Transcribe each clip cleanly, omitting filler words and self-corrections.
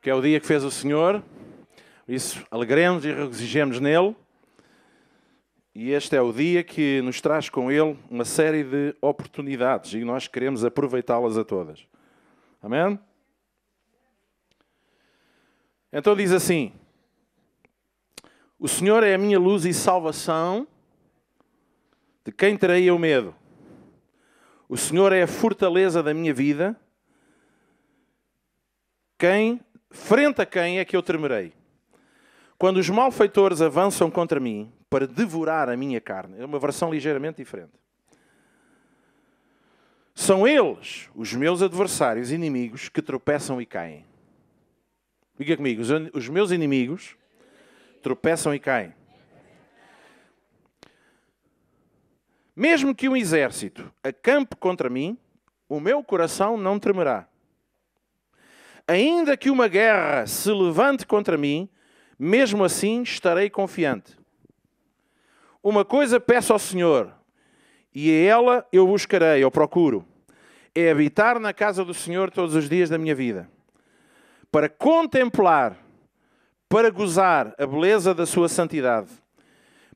porque é o dia que fez o Senhor. Isso, alegremos e regozijemos nele. E este é o dia que nos traz com ele uma série de oportunidades e nós queremos aproveitá-las a todas. Amém? Então diz assim: o Senhor é a minha luz e salvação, de quem terei eu medo? O Senhor é a fortaleza da minha vida, frente a quem é que eu temerei? Quando os malfeitores avançam contra mim para devorar a minha carne. É uma versão ligeiramente diferente. São eles, os meus adversários inimigos, que tropeçam e caem. Diga comigo, os meus inimigos tropeçam e caem. Mesmo que um exército acampe contra mim, o meu coração não tremerá. Ainda que uma guerra se levante contra mim, mesmo assim estarei confiante. Uma coisa peço ao Senhor, e a ela eu buscarei, eu procuro, é habitar na casa do Senhor todos os dias da minha vida, para contemplar, para gozar a beleza da sua santidade,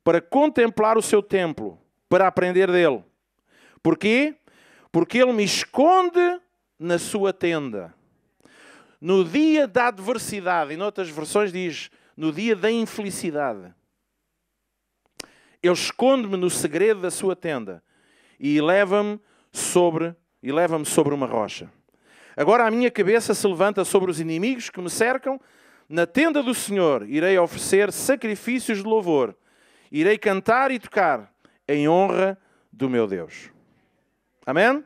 para contemplar o seu templo, para aprender dele. Porquê? Porque ele me esconde na sua tenda. No dia da adversidade, e noutras versões diz, no dia da infelicidade, ele esconde-me no segredo da sua tenda e leva-me sobre uma rocha. Agora a minha cabeça se levanta sobre os inimigos que me cercam. Na tenda do Senhor irei oferecer sacrifícios de louvor. Irei cantar e tocar em honra do meu Deus. Amém?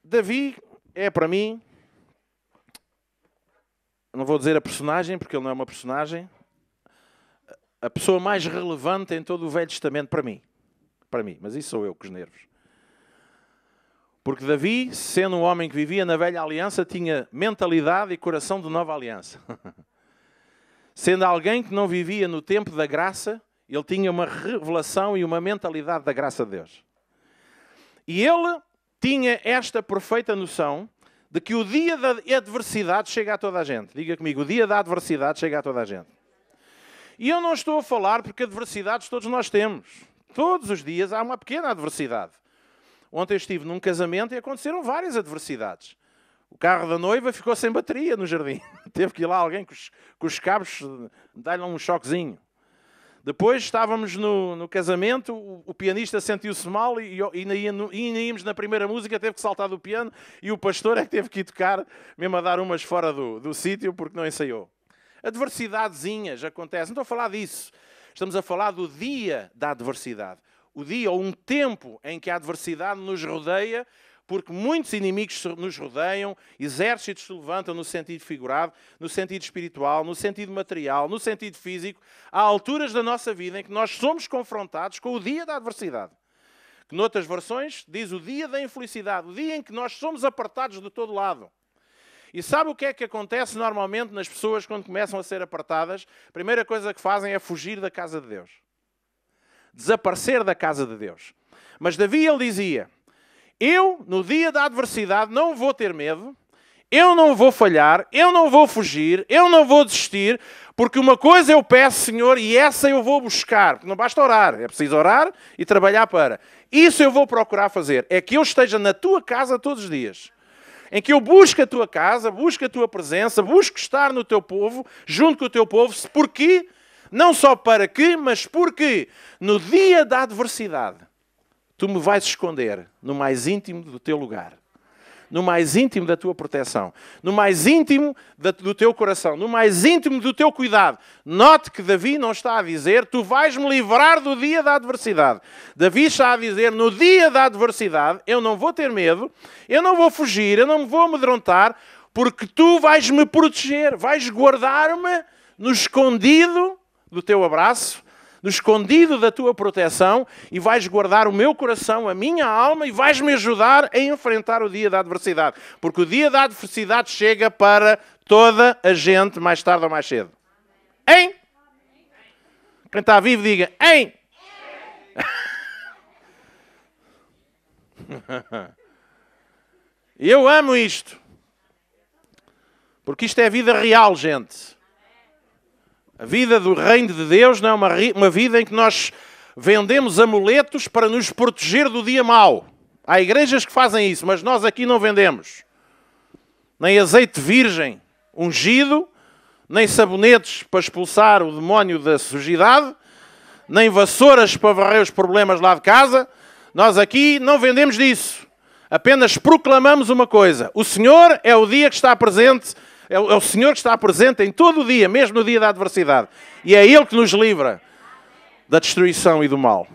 Davi é para mim, não vou dizer a personagem, porque ele não é uma personagem, a pessoa mais relevante em todo o Velho Testamento para mim. Para mim, mas isso sou eu com os nervos. Porque Davi, sendo um homem que vivia na velha aliança, tinha mentalidade e coração de nova aliança. Sendo alguém que não vivia no tempo da graça, ele tinha uma revelação e uma mentalidade da graça de Deus. E ele tinha esta perfeita noção de que o dia da adversidade chega a toda a gente. Diga comigo, o dia da adversidade chega a toda a gente. E eu não estou a falar porque adversidades todos nós temos. Todos os dias há uma pequena adversidade. Ontem eu estive num casamento e aconteceram várias adversidades. O carro da noiva ficou sem bateria no jardim. Teve que ir lá alguém com os cabos dar-lhe um choquezinho. Depois estávamos no casamento, o pianista sentiu-se mal e ainda íamos na primeira música, teve que saltar do piano e o pastor é que teve que ir tocar, mesmo a dar umas fora do sítio porque não ensaiou. Adversidadezinhas acontecem, não estou a falar disso. Estamos a falar do dia da adversidade. O dia ou um tempo em que a adversidade nos rodeia, porque muitos inimigos nos rodeiam, exércitos se levantam no sentido figurado, no sentido espiritual, no sentido material, no sentido físico. Há alturas da nossa vida em que nós somos confrontados com o dia da adversidade. Que noutras versões diz o dia da infelicidade, o dia em que nós somos apartados de todo lado. E sabe o que é que acontece normalmente nas pessoas quando começam a ser apartadas? A primeira coisa que fazem é fugir da casa de Deus. Desaparecer da casa de Deus. Mas Davi, ele dizia: eu, no dia da adversidade, não vou ter medo, eu não vou falhar, eu não vou fugir, eu não vou desistir, porque uma coisa eu peço, Senhor, e essa eu vou buscar. Não basta orar, é preciso orar e trabalhar para. Isso eu vou procurar fazer. É que eu esteja na tua casa todos os dias. Em que eu busque a tua casa, busque a tua presença, busque estar no teu povo, junto com o teu povo. Porquê? Não só para quê, mas porque no dia da adversidade tu me vais esconder no mais íntimo do teu lugar, no mais íntimo da tua proteção, no mais íntimo do teu coração, no mais íntimo do teu cuidado. Note que Davi não está a dizer, tu vais-me livrar do dia da adversidade. Davi está a dizer, no dia da adversidade, eu não vou ter medo, eu não vou fugir, eu não me vou amedrontar, porque tu vais-me proteger, vais guardar-me no escondido do teu abraço, no escondido da tua proteção, e vais guardar o meu coração, a minha alma, e vais-me ajudar a enfrentar o dia da adversidade. Porque o dia da adversidade chega para toda a gente, mais tarde ou mais cedo. Hein? Quem está vivo, diga, hein? Eu amo isto. Porque isto é a vida real, gente. A vida do reino de Deus não é uma vida em que nós vendemos amuletos para nos proteger do dia mau. Há igrejas que fazem isso, mas nós aqui não vendemos. Nem azeite virgem ungido, nem sabonetes para expulsar o demónio da sujidade, nem vassouras para varrer os problemas lá de casa. Nós aqui não vendemos disso. Apenas proclamamos uma coisa. O Senhor é o dia que está presente, é o Senhor que está presente em todo o dia, mesmo no dia da adversidade. E é Ele que nos livra da destruição e do mal.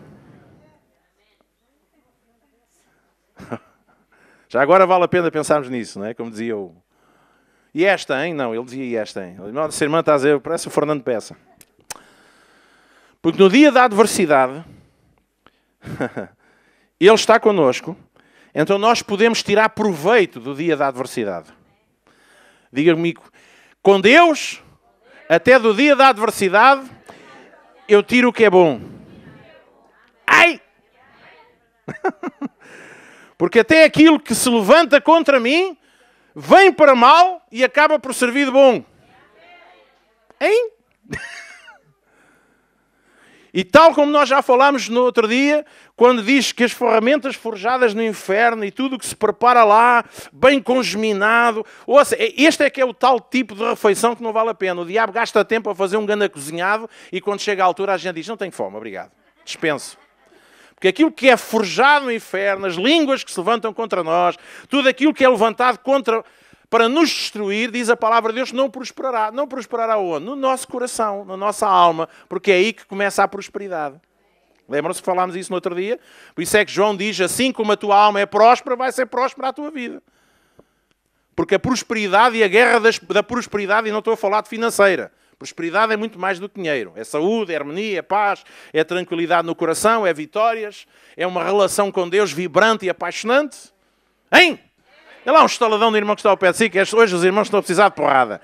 Já agora vale a pena pensarmos nisso, não é? Como dizia o... E esta, hein? Não, ele dizia e esta, hein? Nossa irmã está a dizer, parece o Fernando Peça. Porque no dia da adversidade, Ele está connosco, então nós podemos tirar proveito do dia da adversidade. Diga comigo, com Deus, até do dia da adversidade, eu tiro o que é bom. Ai! Porque até aquilo que se levanta contra mim, vem para mal e acaba por servir de bom. Hein? E tal como nós já falámos no outro dia, quando diz que as ferramentas forjadas no inferno e tudo o que se prepara lá, bem congeminado. Ouça, este é que é o tal tipo de refeição que não vale a pena. O diabo gasta tempo a fazer um ganda cozinhado e quando chega à altura a gente diz, não tenho fome, obrigado. Dispenso. Porque aquilo que é forjado no inferno, as línguas que se levantam contra nós, tudo aquilo que é levantado para nos destruir, diz a palavra de Deus, não prosperará. Não prosperará onde? No nosso coração, na nossa alma, porque é aí que começa a prosperidade. Lembram-se que falámos isso no outro dia? Por isso é que João diz, assim como a tua alma é próspera, vai ser próspera a tua vida. Porque a prosperidade e a guerra da prosperidade, e não estou a falar de financeira, prosperidade é muito mais do que dinheiro. É saúde, é harmonia, é paz, é tranquilidade no coração, é vitórias, é uma relação com Deus vibrante e apaixonante. Hein? É lá um estaladão do irmão que está ao pé de si, que hoje os irmãos estão a precisar de porrada.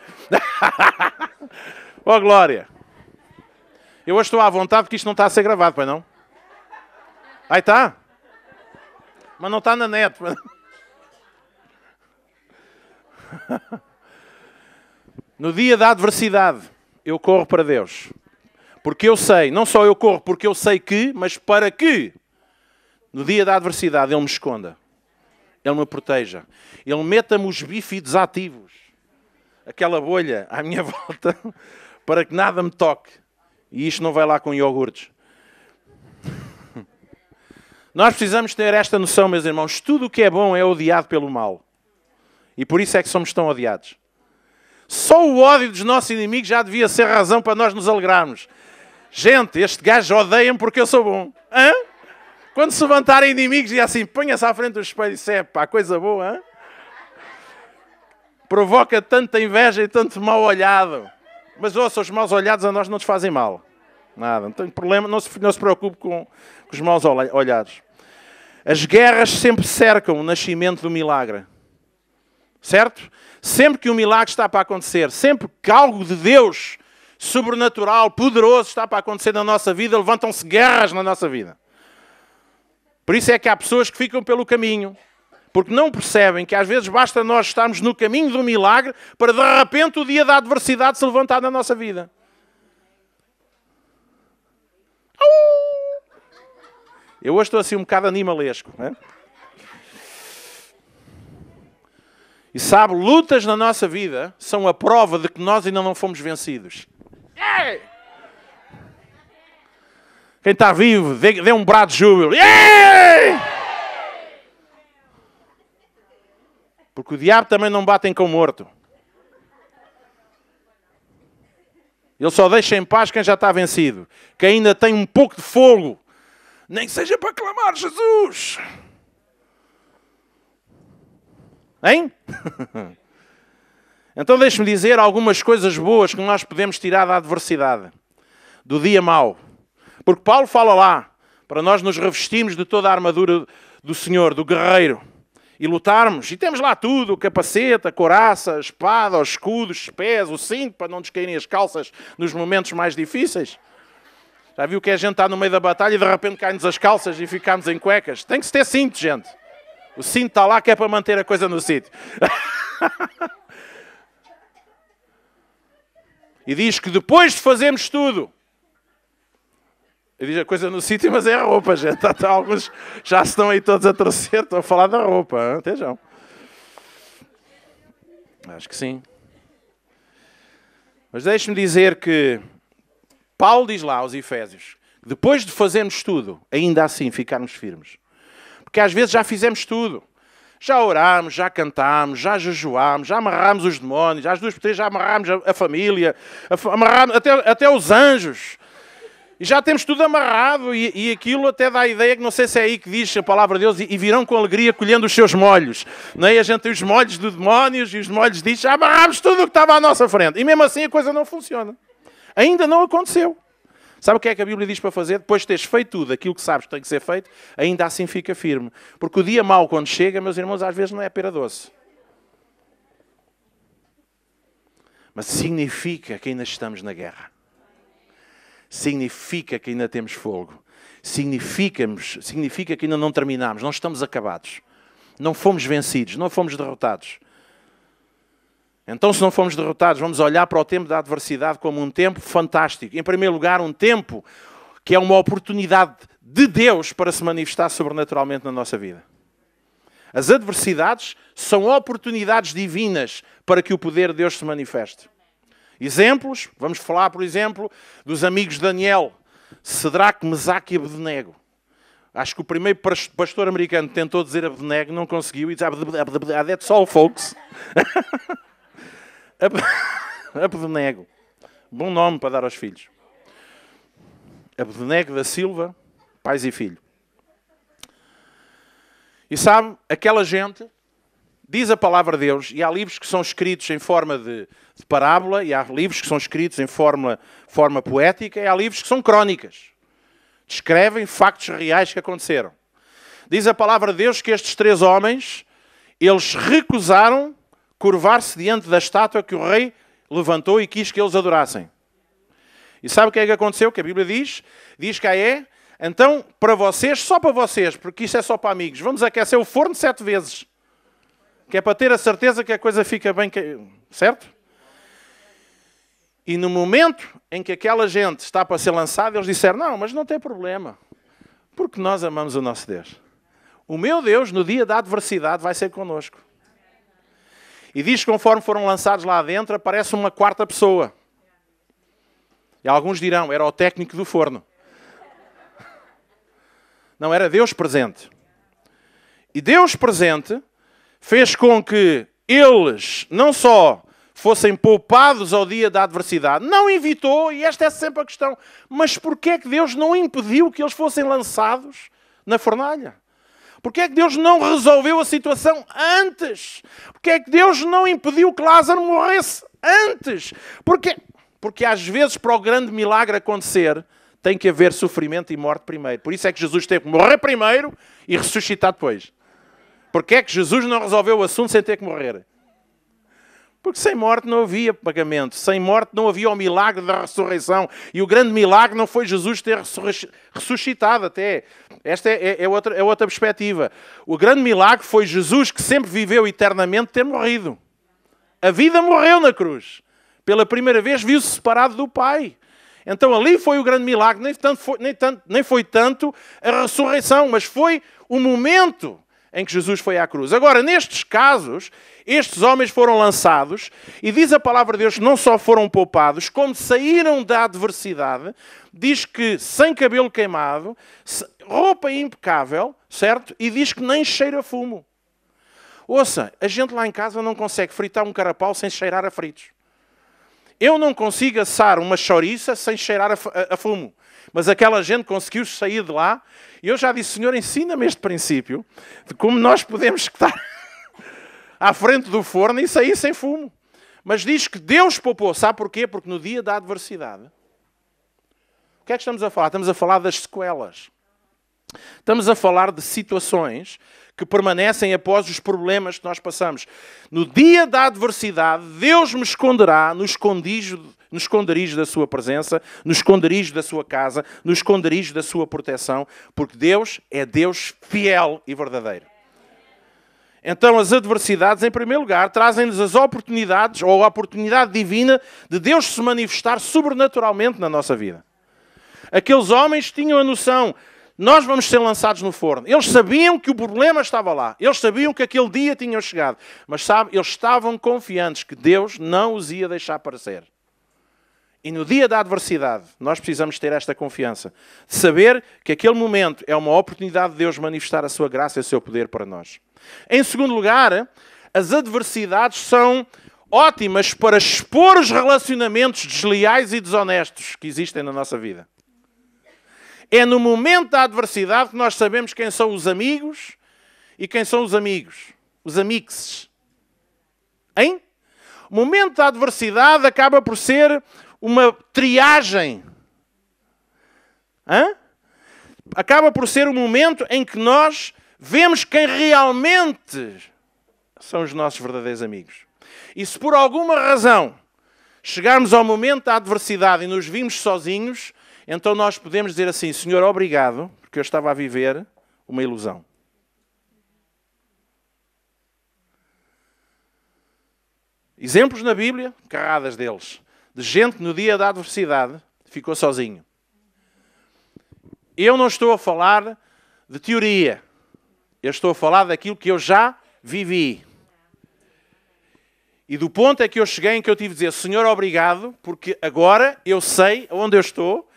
Oh, glória! Eu hoje estou à vontade porque isto não está a ser gravado, pois não? Aí está? Mas não está na net. No dia da adversidade, eu corro para Deus. Porque eu sei, não só eu corro porque eu sei que, mas para que no dia da adversidade Ele me esconda. Ele me proteja. Ele meta-me os bífidos ativos. Aquela bolha à minha volta para que nada me toque. E isto não vai lá com iogurtes. Nós precisamos ter esta noção, meus irmãos. Tudo o que é bom é odiado pelo mal. E por isso é que somos tão odiados. Só o ódio dos nossos inimigos já devia ser razão para nós nos alegrarmos. Gente, este gajo odeia-me porque eu sou bom. Hã? Quando se levantarem inimigos e assim, ponha-se à frente do espelho e diz, pá, coisa boa, hã? Provoca tanta inveja e tanto mal olhado. Mas ouça, os maus olhados a nós não nos fazem mal. Nada, não tem problema, não se preocupe com os maus olhados. As guerras sempre cercam o nascimento do milagre. Certo? Sempre que um milagre está para acontecer, sempre que algo de Deus sobrenatural, poderoso está para acontecer na nossa vida, levantam-se guerras na nossa vida. Por isso é que há pessoas que ficam pelo caminho, porque não percebem que às vezes basta nós estarmos no caminho do milagre para de repente o dia da adversidade se levantar na nossa vida. Eu hoje estou assim um bocado animalesco, não é? E sabe, lutas na nossa vida são a prova de que nós ainda não fomos vencidos. Quem está vivo, dê um brado de júbilo. Porque o diabo também não bate com morto. Ele só deixa em paz quem já está vencido. Quem ainda tem um pouco de fogo. Nem que seja para clamar Jesus. Hein? Então deixe-me dizer algumas coisas boas que nós podemos tirar da adversidade. Do dia mau. Porque Paulo fala lá, para nós nos revestirmos de toda a armadura do Senhor, do guerreiro. E lutarmos. E temos lá tudo, o capacete, a couraça, a espada, os escudos, os pés, o cinto, para não nos caírem as calças nos momentos mais difíceis. Já viu que a gente está no meio da batalha e de repente caem-nos as calças e ficamos em cuecas? Tem que se ter cinto, gente. O cinto está lá que é para manter a coisa no sítio. E diz que depois de fazermos tudo, eu digo a coisa no sítio, mas é a roupa, gente. Alguns já estão aí todos a torcer, estão a falar da roupa. Estejam. Acho que sim. Mas deixe-me dizer que Paulo diz lá aos Efésios, depois de fazermos tudo, ainda assim ficarmos firmes. Porque às vezes já fizemos tudo. Já orámos, já cantámos, já jejuámos, já amarrámos os demónios, às 2 por 3 já amarrámos a família, amarrámos até os anjos. E já temos tudo amarrado e aquilo até dá a ideia que não sei se é aí que diz a palavra de Deus e virão com alegria colhendo os seus molhos. Não é? A gente tem os molhos dos demónios e os molhos diz já amarrámos tudo o que estava à nossa frente. E mesmo assim a coisa não funciona. Ainda não aconteceu. Sabe o que é que a Bíblia diz para fazer? Depois de teres feito tudo aquilo que sabes que tem que ser feito, ainda assim fica firme. Porque o dia mau quando chega, meus irmãos, às vezes não é pera doce. Mas significa que ainda estamos na guerra. Significa que ainda temos fogo. Significa que ainda não terminamos, não estamos acabados. Não fomos vencidos, não fomos derrotados. Então, se não fomos derrotados, vamos olhar para o tempo da adversidade como um tempo fantástico. Em primeiro lugar, um tempo que é uma oportunidade de Deus para se manifestar sobrenaturalmente na nossa vida. As adversidades são oportunidades divinas para que o poder de Deus se manifeste. Exemplos, vamos falar, por exemplo, dos amigos de Daniel, Cedraque, Mesaque e Abdenego. Acho que o primeiro pastor americano tentou dizer Abdenego, não conseguiu, e diz that's all, folks. Abdenego. Bom nome para dar aos filhos. Abdenego da Silva, pais e filho. E sabe, aquela gente, diz a palavra de Deus, e há livros que são escritos em forma de parábola, e há livros que são escritos em forma poética, e há livros que são crónicas. Descrevem factos reais que aconteceram. Diz a palavra de Deus que estes 3 homens, eles recusaram curvar-se diante da estátua que o rei levantou e quis que eles adorassem. E sabe o que é que aconteceu? Que a Bíblia diz que então, para vocês, só para vocês, porque isto é só para amigos, vamos aquecer o forno 7 vezes. Que é para ter a certeza que a coisa fica bem, certo? E no momento em que aquela gente está para ser lançada, eles disseram, não, mas não tem problema, porque nós amamos o nosso Deus. O meu Deus, no dia da adversidade, vai ser connosco. E diz que conforme foram lançados lá dentro, aparece uma 4ª pessoa. E alguns dirão, era o técnico do forno. Não, era Deus presente. E Deus presente fez com que eles não só fossem poupados ao dia da adversidade, não evitou, e esta é sempre a questão, mas porquê é que Deus não impediu que eles fossem lançados na fornalha? Porquê é que Deus não resolveu a situação antes? Porquê é que Deus não impediu que Lázaro morresse antes? Porque às vezes para o grande milagre acontecer, tem que haver sofrimento e morte primeiro. Por isso é que Jesus teve que morrer primeiro e ressuscitar depois. Porquê é que Jesus não resolveu o assunto sem ter que morrer? Porque sem morte não havia pagamento. Sem morte não havia o milagre da ressurreição. E o grande milagre não foi Jesus ter ressuscitado até. Esta é outra perspectiva. O grande milagre foi Jesus, que sempre viveu eternamente, ter morrido. A vida morreu na cruz. Pela primeira vez viu-se separado do Pai. Então ali foi o grande milagre. Nem foi tanto a ressurreição, mas foi o momento em que Jesus foi à cruz. Agora, nestes casos, estes homens foram lançados e diz a palavra de Deus que não só foram poupados, como saíram da adversidade, diz que sem cabelo queimado, roupa impecável, certo? E diz que nem cheira a fumo. Ouça, a gente lá em casa não consegue fritar um carapau sem cheirar a fritos. Eu não consigo assar uma chouriça sem cheirar a fumo. Mas aquela gente conseguiu sair de lá. E eu já disse, Senhor, ensina-me este princípio de como nós podemos estar à frente do forno e sair sem fumo. Mas diz que Deus poupou. Sabe porquê? Porque no dia da adversidade, o que é que estamos a falar? Estamos a falar das sequelas. Estamos a falar de situações que permanecem após os problemas que nós passamos. No dia da adversidade, Deus me esconderá no esconderijo da sua presença, no esconderijo da sua casa, no esconderijo da sua proteção, porque Deus é Deus fiel e verdadeiro. Então as adversidades, em primeiro lugar, trazem-nos as oportunidades, ou a oportunidade divina de Deus se manifestar sobrenaturalmente na nossa vida. Aqueles homens tinham a noção, nós vamos ser lançados no forno. Eles sabiam que o problema estava lá. Eles sabiam que aquele dia tinha chegado. Mas sabe, eles estavam confiantes que Deus não os ia deixar parecer. E no dia da adversidade, nós precisamos ter esta confiança. Saber que aquele momento é uma oportunidade de Deus manifestar a sua graça e o seu poder para nós. Em segundo lugar, as adversidades são ótimas para expor os relacionamentos desleais e desonestos que existem na nossa vida. É no momento da adversidade que nós sabemos quem são os amigos e quem são os amigos. Os amixes. Hein? O momento da adversidade acaba por ser uma triagem. Hã? Acaba por ser o momento em que nós vemos quem realmente são os nossos verdadeiros amigos. E se por alguma razão chegarmos ao momento da adversidade e nos vimos sozinhos, então nós podemos dizer assim, Senhor, obrigado, porque eu estava a viver uma ilusão. Exemplos na Bíblia, carradas deles, de gente que no dia da adversidade ficou sozinho. Eu não estou a falar de teoria. Eu estou a falar daquilo que eu já vivi. E do ponto é que eu cheguei em que eu tive de dizer, Senhor, obrigado, porque agora eu sei onde eu estou,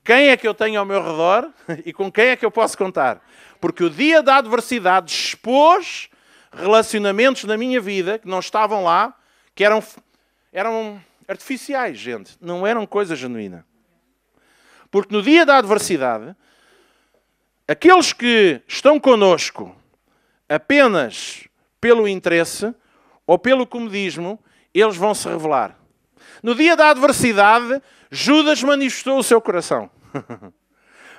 quem é que eu tenho ao meu redor e com quem é que eu posso contar. Porque o dia da adversidade expôs relacionamentos na minha vida que não estavam lá, que eram artificiais, gente. Não eram coisa genuína. Porque no dia da adversidade, aqueles que estão connosco apenas pelo interesse ou pelo comodismo, eles vão se revelar. No dia da adversidade, Judas manifestou o seu coração.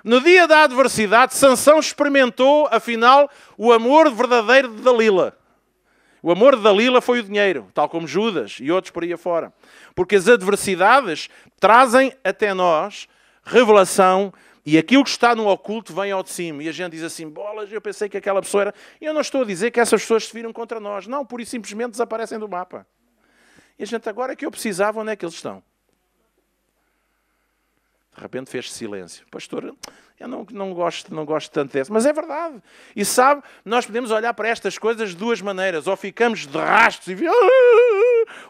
No dia da adversidade, Sansão experimentou, afinal, o amor verdadeiro de Dalila. O amor de Dalila foi o dinheiro, tal como Judas e outros por aí afora. Porque as adversidades trazem até nós revelação e aquilo que está no oculto vem ao de cima. E a gente diz assim, bolas, eu pensei que aquela pessoa era... E eu não estou a dizer que essas pessoas se viram contra nós. Não, pura e simplesmente desaparecem do mapa. E a gente, agora que eu precisava, onde é que eles estão? De repente fez silêncio. Pastor, eu não gosto tanto desse. Mas é verdade. E sabe, nós podemos olhar para estas coisas de duas maneiras. Ou ficamos de rastros e...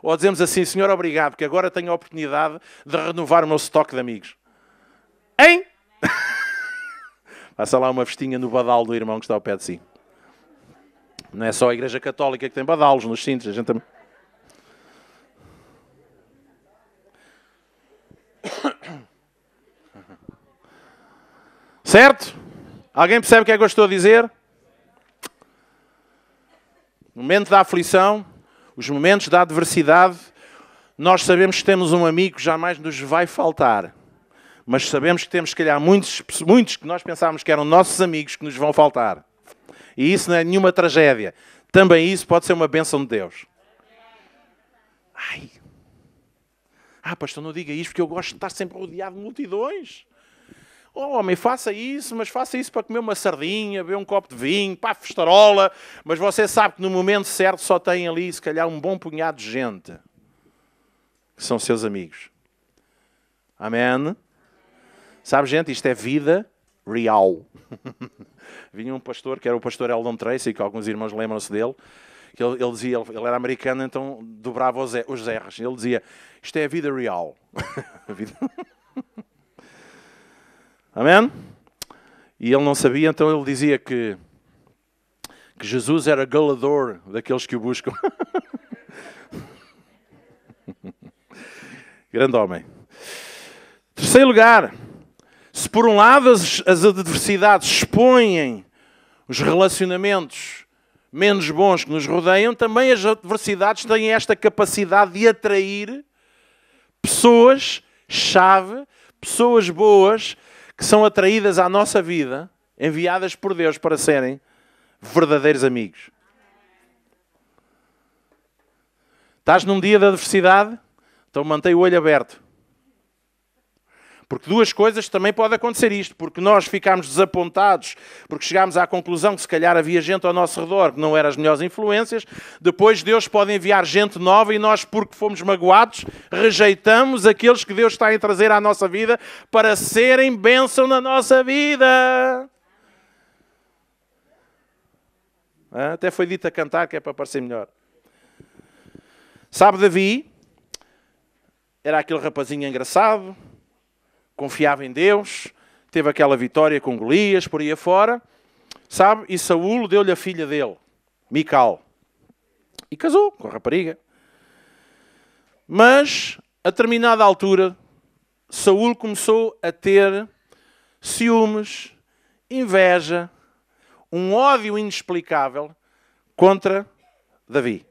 Ou dizemos assim, Senhor, obrigado, porque agora tenho a oportunidade de renovar o meu estoque de amigos. Hein? Passa lá uma festinha no badalo do irmão que está ao pé de si. Não é só a Igreja Católica que tem badalos nos cintos. A gente também... Certo? Alguém percebe o que é que eu estou a dizer? No momento da aflição, os momentos da adversidade, nós sabemos que temos um amigo que jamais nos vai faltar. Mas sabemos que temos, se calhar, muitos que nós pensávamos que eram nossos amigos que nos vão faltar. E isso não é nenhuma tragédia. Também isso pode ser uma bênção de Deus. Ai. Pastor, não diga isto porque eu gosto de estar sempre rodeado de multidões. Oh, homem, faça isso, mas faça isso para comer uma sardinha, beber um copo de vinho, para a festarola. Mas você sabe que no momento certo só tem ali, se calhar, um bom punhado de gente. Que são seus amigos. Amém? Sabe, gente, isto é vida real. Vinha um pastor, que era o pastor Eldon Tracy, que alguns irmãos lembram-se dele, que ele dizia, ele era americano, então dobrava os R's. Ele dizia, isto é a vida real. A vida... Amém? E ele não sabia, então ele dizia que Jesus era galador daqueles que o buscam. Grande homem. Terceiro lugar, se por um lado as adversidades expõem os relacionamentos menos bons que nos rodeiam, também as adversidades têm esta capacidade de atrair pessoas-chave, pessoas boas, que são atraídas à nossa vida, enviadas por Deus para serem verdadeiros amigos. Estás num dia de adversidade? Então mantém o olho aberto. Porque duas coisas também pode acontecer isto. Porque nós ficámos desapontados, porque chegámos à conclusão que se calhar havia gente ao nosso redor que não eram as melhores influências. Depois Deus pode enviar gente nova e nós, porque fomos magoados, rejeitamos aqueles que Deus está a trazer à nossa vida para serem bênção na nossa vida. Até foi dito a cantar que é para parecer melhor. Sabe, Davi era aquele rapazinho engraçado, confiava em Deus, teve aquela vitória com Golias, por aí afora, sabe? E Saúl deu-lhe a filha dele, Mical, e casou com a rapariga. Mas, a determinada altura, Saúl começou a ter ciúmes, inveja, um ódio inexplicável contra Davi.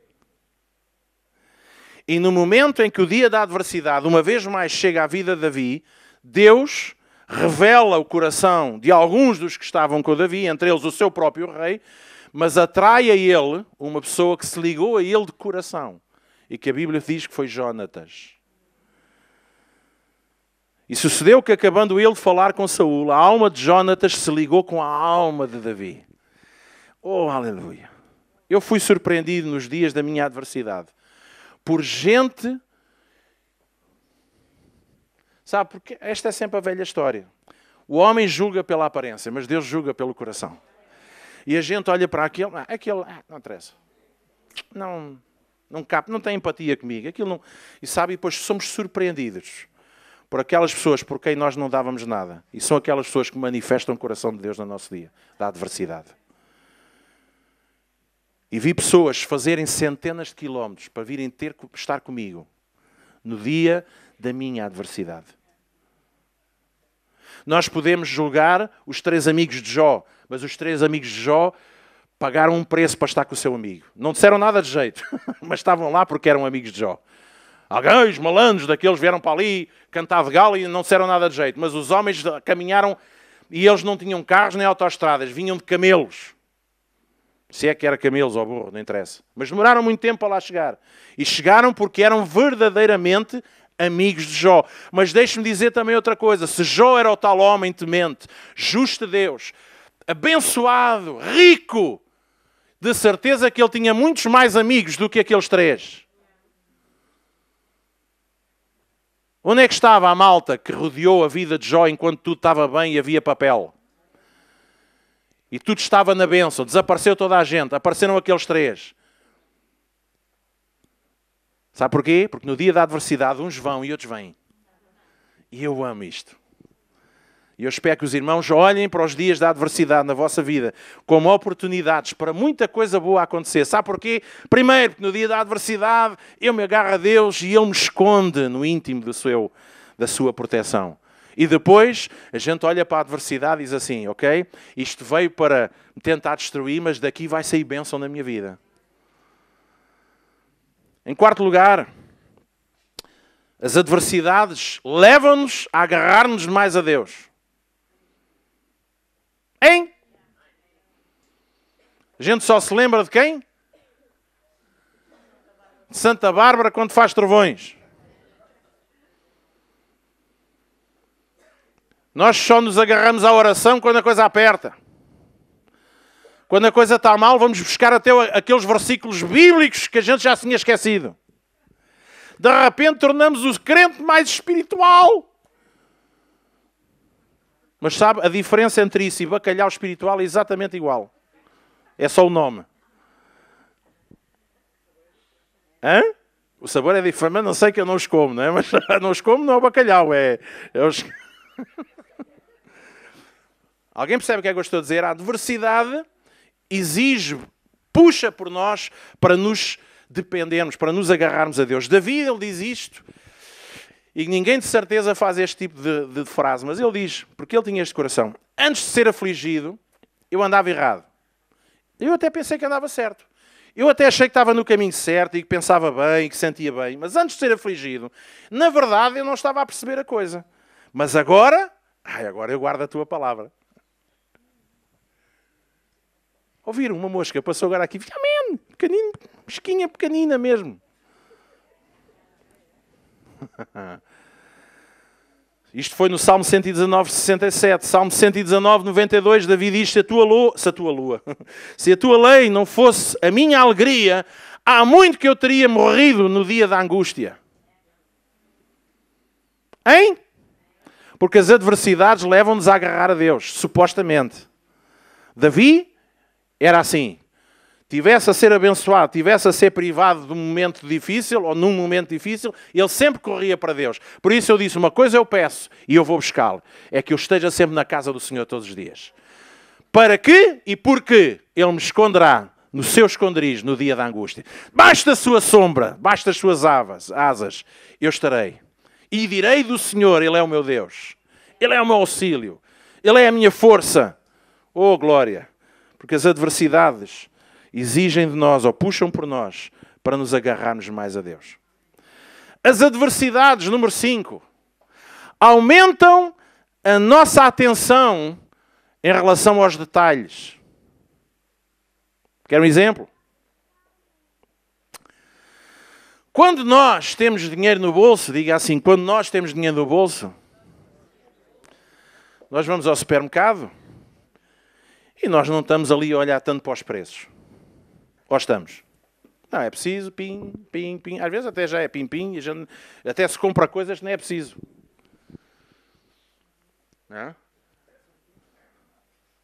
E no momento em que o dia da adversidade, uma vez mais, chega à vida de Davi, Deus revela o coração de alguns dos que estavam com Davi, entre eles o seu próprio rei, mas atrai a ele uma pessoa que se ligou a ele de coração. E que a Bíblia diz que foi Jonatas. E sucedeu que, acabando ele de falar com Saúl, a alma de Jonatas se ligou com a alma de Davi. Oh, aleluia! Eu fui surpreendido nos dias da minha adversidade por gente... Sabe, porque esta é sempre a velha história. O homem julga pela aparência, mas Deus julga pelo coração. E a gente olha para aquele, não interessa. Não capta, não tem empatia comigo. Aquilo não... E sabe, e depois somos surpreendidos por aquelas pessoas por quem nós não dávamos nada. E são aquelas pessoas que manifestam o coração de Deus no nosso dia, da adversidade. E vi pessoas fazerem centenas de quilómetros para virem estar comigo no dia da minha adversidade. Nós podemos julgar os 3 amigos de Jó, mas os 3 amigos de Jó pagaram um preço para estar com o seu amigo. Não disseram nada de jeito, mas estavam lá porque eram amigos de Jó. Alguém, os malandros daqueles, vieram para ali cantar de galo e não disseram nada de jeito. Mas os homens caminharam e eles não tinham carros nem autoestradas, vinham de camelos. Se é que era camelos ou burro, não interessa. Mas demoraram muito tempo para lá chegar. E chegaram porque eram verdadeiramente amigos de Jó. Mas deixe-me dizer também outra coisa. Se Jó era o tal homem temente, justo de Deus, abençoado, rico, de certeza que ele tinha muitos mais amigos do que aqueles 3. Onde é que estava a malta que rodeou a vida de Jó enquanto tudo estava bem e havia papel? E tudo estava na bênção. Desapareceu toda a gente. Apareceram aqueles 3. Sabe porquê? Porque no dia da adversidade uns vão e outros vêm. E eu amo isto. E eu espero que os irmãos olhem para os dias da adversidade na vossa vida como oportunidades para muita coisa boa acontecer. Sabe porquê? Primeiro, porque no dia da adversidade eu me agarro a Deus e Ele me esconde no íntimo da sua proteção. E depois a gente olha para a adversidade e diz assim, ok, isto veio para me tentar destruir, mas daqui vai sair bênção na minha vida. Em quarto lugar, as adversidades levam-nos a agarrar-nos mais a Deus. Hein? A gente só se lembra de quem? De Santa Bárbara quando faz trovões. Nós só nos agarramos à oração quando a coisa aperta. Quando a coisa está mal, vamos buscar até aqueles versículos bíblicos que a gente já tinha esquecido. De repente, tornamos o crente mais espiritual. Mas sabe, a diferença entre isso e bacalhau espiritual é exatamente igual. É só o nome. Hã? O sabor é diferente, mas não sei que eu não os como, não é? Mas não os como, não é o bacalhau, é os... Alguém percebe o que é que eu estou a dizer? A adversidade exige, puxa por nós para nos dependermos, para nos agarrarmos a Deus. Davi, ele diz isto, e ninguém de certeza faz este tipo de frase, mas ele diz, porque ele tinha este coração, antes de ser afligido, eu andava errado. Eu até pensei que andava certo. Eu até achei que estava no caminho certo e que pensava bem, que sentia bem, mas antes de ser afligido, na verdade eu não estava a perceber a coisa. Mas agora eu guardo a tua palavra. Ouviram? Uma mosca passou agora aqui. Amém! Pequenino, mesquinha, pequenina mesmo. Isto foi no Salmo 119, 67. Salmo 119, 92, Davi diz, se a tua lei não fosse a minha alegria, há muito que eu teria morrido no dia da angústia. Hein? Porque as adversidades levam-nos a agarrar a Deus, supostamente. Davi era assim. Tivesse a ser abençoado, tivesse a ser privado de um momento difícil, ou num momento difícil, ele sempre corria para Deus. Por isso eu disse, uma coisa eu peço, e eu vou buscá-lo, é que eu esteja sempre na casa do Senhor todos os dias. Para que e porque Ele me esconderá no seu esconderijo no dia da angústia. Baixo da sua sombra, baixo das suas asas, eu estarei. E direi do Senhor, Ele é o meu Deus. Ele é o meu auxílio. Ele é a minha força. Oh, glória! Porque as adversidades exigem de nós, ou puxam por nós, para nos agarrarmos mais a Deus. As adversidades, número 5, aumentam a nossa atenção em relação aos detalhes. Quer um exemplo? Quando nós temos dinheiro no bolso, diga assim, quando nós temos dinheiro no bolso, nós vamos ao supermercado e nós não estamos ali a olhar tanto para os preços. Ou estamos? Não, é preciso, pim, pim, pim. Às vezes até já é pim, pim, e já, até se compra coisas que não é preciso. Não?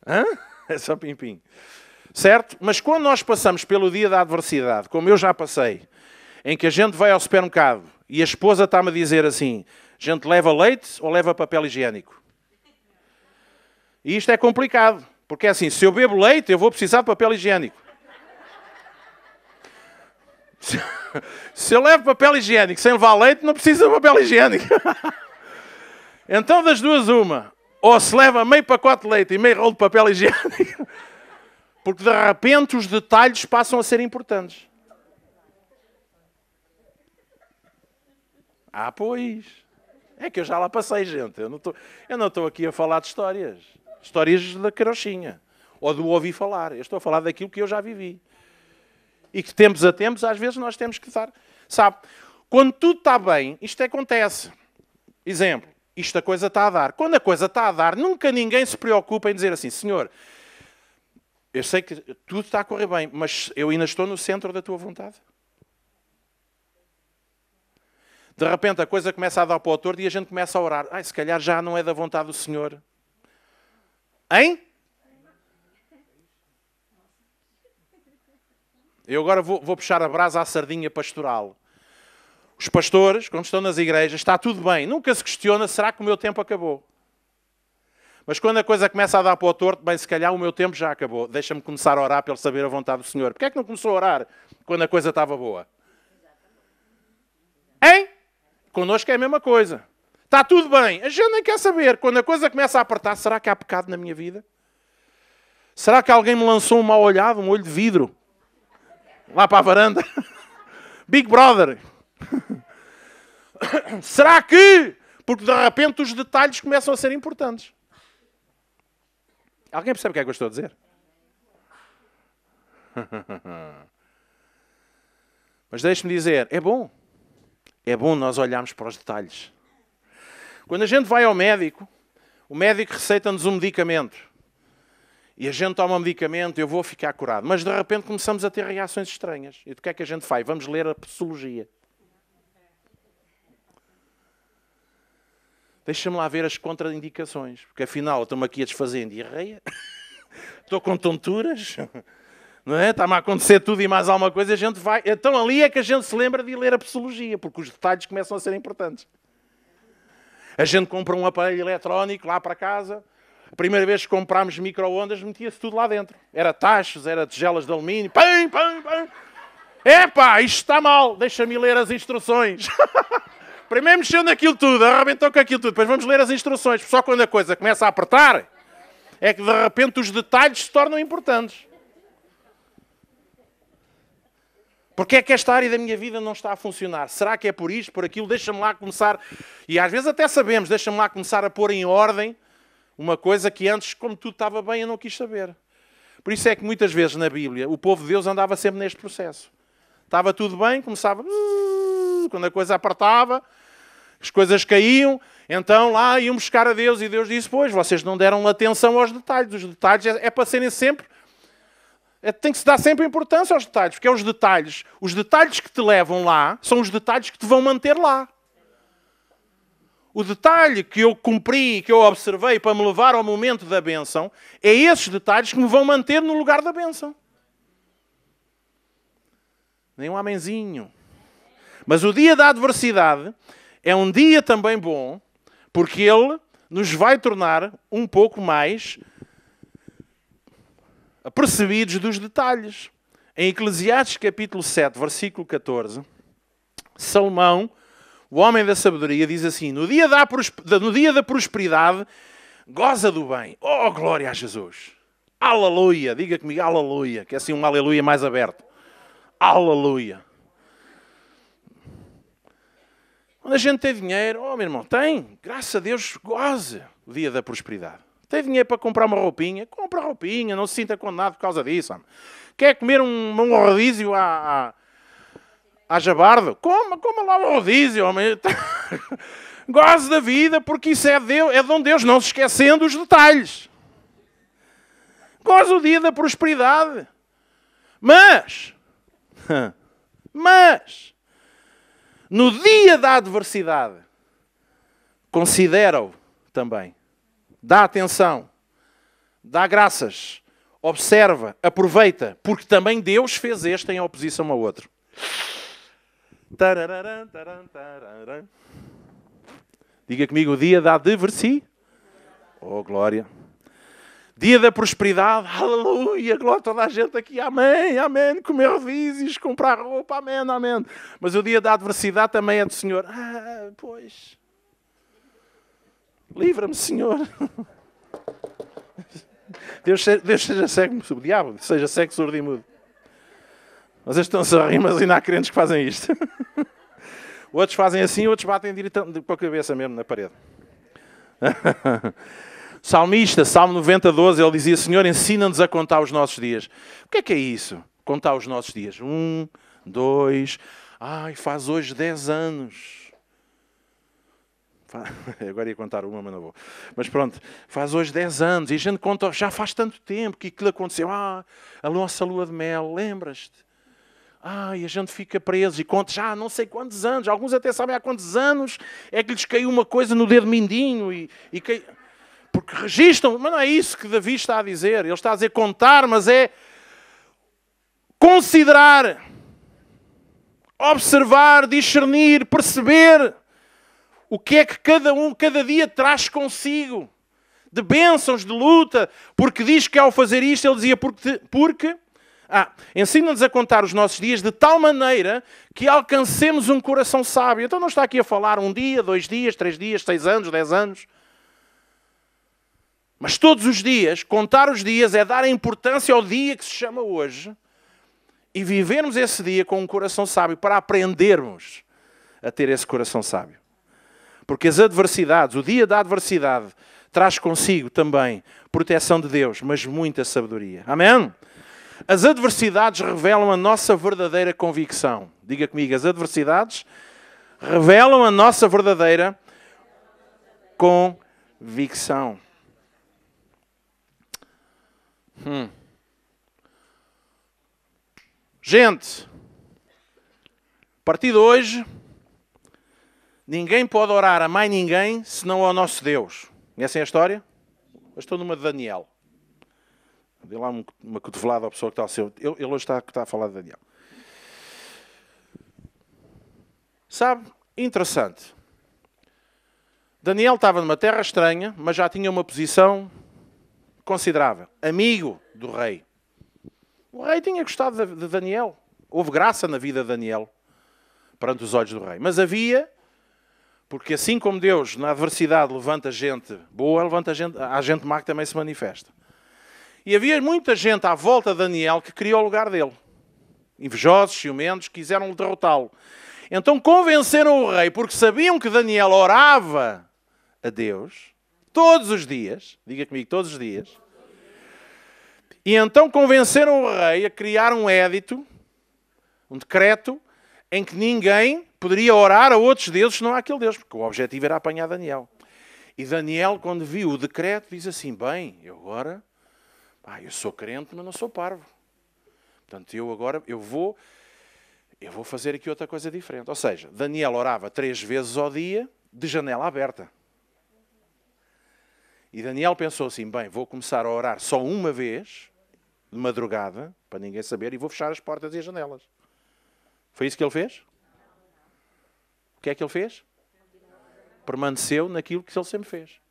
Hã? É só pim, pim. Certo? Mas quando nós passamos pelo dia da adversidade, como eu já passei, em que a gente vai ao supermercado e a esposa está-me a dizer assim, a gente leva leite ou leva papel higiênico? E isto é complicado, porque é assim, se eu bebo leite, eu vou precisar de papel higiênico. Se eu levo papel higiênico sem levar leite, não precisa de papel higiênico. Então, das duas, uma. Ou se leva meio pacote de leite e meio rolo de papel higiênico, porque de repente os detalhes passam a ser importantes. Ah, pois. É que eu já lá passei, gente. Eu não estou aqui a falar de histórias. Histórias da carochinha. Ou do ouvir falar. Eu estou a falar daquilo que eu já vivi. E que tempos a tempos, às vezes, nós temos que estar... Sabe, quando tudo está bem, isto acontece. Exemplo, a coisa está a dar. Quando a coisa está a dar, nunca ninguém se preocupa em dizer assim, Senhor, eu sei que tudo está a correr bem, mas eu ainda estou no centro da tua vontade. De repente a coisa começa a dar para o torto e a gente começa a orar. Ai, se calhar já não é da vontade do Senhor. Hein? Eu agora vou puxar a brasa à sardinha pastoral. Os pastores, quando estão nas igrejas, está tudo bem. Nunca se questiona, será que o meu tempo acabou? Mas quando a coisa começa a dar para o torto, bem, se calhar o meu tempo já acabou. Deixa-me começar a orar para ele saber a vontade do Senhor. Porquê é que não começou a orar quando a coisa estava boa? Hein? Connosco é a mesma coisa. Está tudo bem. A gente nem quer saber. Quando a coisa começa a apertar, será que há pecado na minha vida? Será que alguém me lançou um mau olhado, um olho de vidro? Lá para a varanda? Big Brother. Será que? Porque de repente os detalhes começam a ser importantes. Alguém percebe o que é que eu estou a dizer? Mas deixe-me dizer, é bom. É bom nós olharmos para os detalhes. Quando a gente vai ao médico, o médico receita-nos um medicamento. E a gente toma um medicamento, eu vou ficar curado. Mas de repente começamos a ter reações estranhas. E do que é que a gente faz? Vamos ler a psicologia. Deixa-me lá ver as contraindicações. Porque afinal, estou-me aqui a desfazer em diarreia. Estou com tonturas. Não é? Está-me a acontecer tudo e mais alguma coisa. A gente vai... Então ali é que a gente se lembra de ler a psicologia. Porque os detalhes começam a ser importantes. A gente compra um aparelho eletrónico lá para casa. A primeira vez que comprámos micro-ondas, metia-se tudo lá dentro. Era tachos, era tigelas de alumínio. Pam, pam, pam. Epá, isto está mal. Deixa-me ler as instruções. Primeiro mexeu naquilo tudo, arrebentou com aquilo tudo. Depois vamos ler as instruções. Só quando a coisa começa a apertar, é que de repente os detalhes se tornam importantes. Porque é que esta área da minha vida não está a funcionar? Será que é por isto, por aquilo? Deixa-me lá começar... E às vezes até sabemos, deixa-me lá começar a pôr em ordem uma coisa que antes, como tudo estava bem, eu não quis saber. Por isso é que muitas vezes na Bíblia o povo de Deus andava sempre neste processo. Estava tudo bem, começava... Quando a coisa apertava, as coisas caíam, Então lá iam buscar a Deus e Deus disse, pois, vocês não deram atenção aos detalhes. Os detalhes é para serem sempre... tem que se dar sempre importância aos detalhes, porque é os detalhes que te levam lá, são os detalhes que te vão manter lá. O detalhe que eu cumpri, que eu observei para me levar ao momento da bênção, é esses detalhes que me vão manter no lugar da bênção. Nem um amenzinho. Mas o dia da adversidade é um dia também bom, porque ele nos vai tornar um pouco mais apercebidos dos detalhes. Em Eclesiastes capítulo 7, versículo 14, Salomão, o homem da sabedoria, diz assim, no dia da prosperidade, goza do bem. Oh, glória a Jesus. Aleluia. Diga comigo, aleluia. Que é assim um aleluia mais aberto. Aleluia. Quando a gente tem dinheiro, oh meu irmão, tem, graças a Deus, goze o dia da prosperidade. Tem dinheiro para comprar uma roupinha? Compra roupinha, não se sinta condenado por causa disso. Homem. Quer comer um rodízio à jabardo? Coma lá o rodízio, homem. Goze da vida, porque isso é de um Deus, não se esquecendo os detalhes. Goze o dia da prosperidade. Mas, no dia da adversidade, considera-o também. Dá atenção. Dá graças. Observa. Aproveita. Porque também Deus fez este em oposição ao outro. Diga comigo, o dia da adversidade. Oh, glória. Dia da prosperidade, aleluia, glória a toda a gente aqui, amém, amém, comer rodízios, comprar roupa, amém, amém. Mas o dia da adversidade também é do Senhor. Pois, livra-me, Senhor. Deus seja cego, o diabo seja cego, surdo e mudo. Vocês estão-se a rir, mas ainda há crentes que fazem isto. Outros fazem assim, outros batem direto com a cabeça mesmo na parede. Salmista, Salmo 90, 12, ele dizia, Senhor, ensina-nos a contar os nossos dias. O que é isso? Contar os nossos dias. 1, 2, faz hoje 10 anos. Agora ia contar uma, mas não vou. Mas pronto, faz hoje 10 anos. E a gente conta, já faz tanto tempo que aquilo aconteceu. A nossa lua de mel, lembras-te? E a gente fica preso e conta já não sei quantos anos. Alguns até sabem há quantos anos é que lhes caiu uma coisa no dedo mindinho e caiu... Porque registram, mas não é isso que Davi está a dizer. Ele está a dizer contar, mas é considerar, observar, discernir, perceber o que é que cada dia traz consigo. De bênçãos, de luta. Porque diz que ao fazer isto, ele dizia porque ensina-nos a contar os nossos dias de tal maneira que alcancemos um coração sábio. Então não está aqui a falar 1 dia, 2 dias, 3 dias, 6 anos, 10 anos. Mas todos os dias, contar os dias é dar a importância ao dia que se chama hoje e vivermos esse dia com um coração sábio para aprendermos a ter esse coração sábio. Porque as adversidades, o dia da adversidade, traz consigo também proteção de Deus, mas muita sabedoria. Amém? As adversidades revelam a nossa verdadeira convicção. Diga comigo, as adversidades revelam a nossa verdadeira convicção. Gente, a partir de hoje, ninguém pode orar a mais ninguém senão ao nosso Deus. Conhecem a história? Eu estou numa de Daniel. Dê lá uma cotovelada à pessoa que está ao seu... Ele hoje está a falar de Daniel. Sabe? Interessante. Daniel estava numa terra estranha, mas já tinha uma posição considerável. Amigo do rei. O rei tinha gostado de Daniel. Houve graça na vida de Daniel perante os olhos do rei. Mas havia, porque assim como Deus na adversidade levanta gente boa, há gente má que também se manifesta. E havia muita gente à volta de Daniel que queria o lugar dele. Invejosos, ciumentos, quiseram derrotá-lo. Então convenceram o rei, porque sabiam que Daniel orava a Deus todos os dias. Diga comigo, todos os dias. E então convenceram o rei a criar um édito, um decreto, em que ninguém poderia orar a outros deuses senão àquele Deus, porque o objetivo era apanhar Daniel. E Daniel, quando viu o decreto, diz assim, bem, eu agora, eu sou crente, mas não sou parvo. Portanto, eu vou fazer aqui outra coisa diferente. Ou seja, Daniel orava 3 vezes ao dia, de janela aberta. E Daniel pensou assim, bem, vou começar a orar só uma vez, de madrugada, para ninguém saber, e vou fechar as portas e as janelas. Foi isso que ele fez? O que é que ele fez? Permaneceu naquilo que ele sempre fez.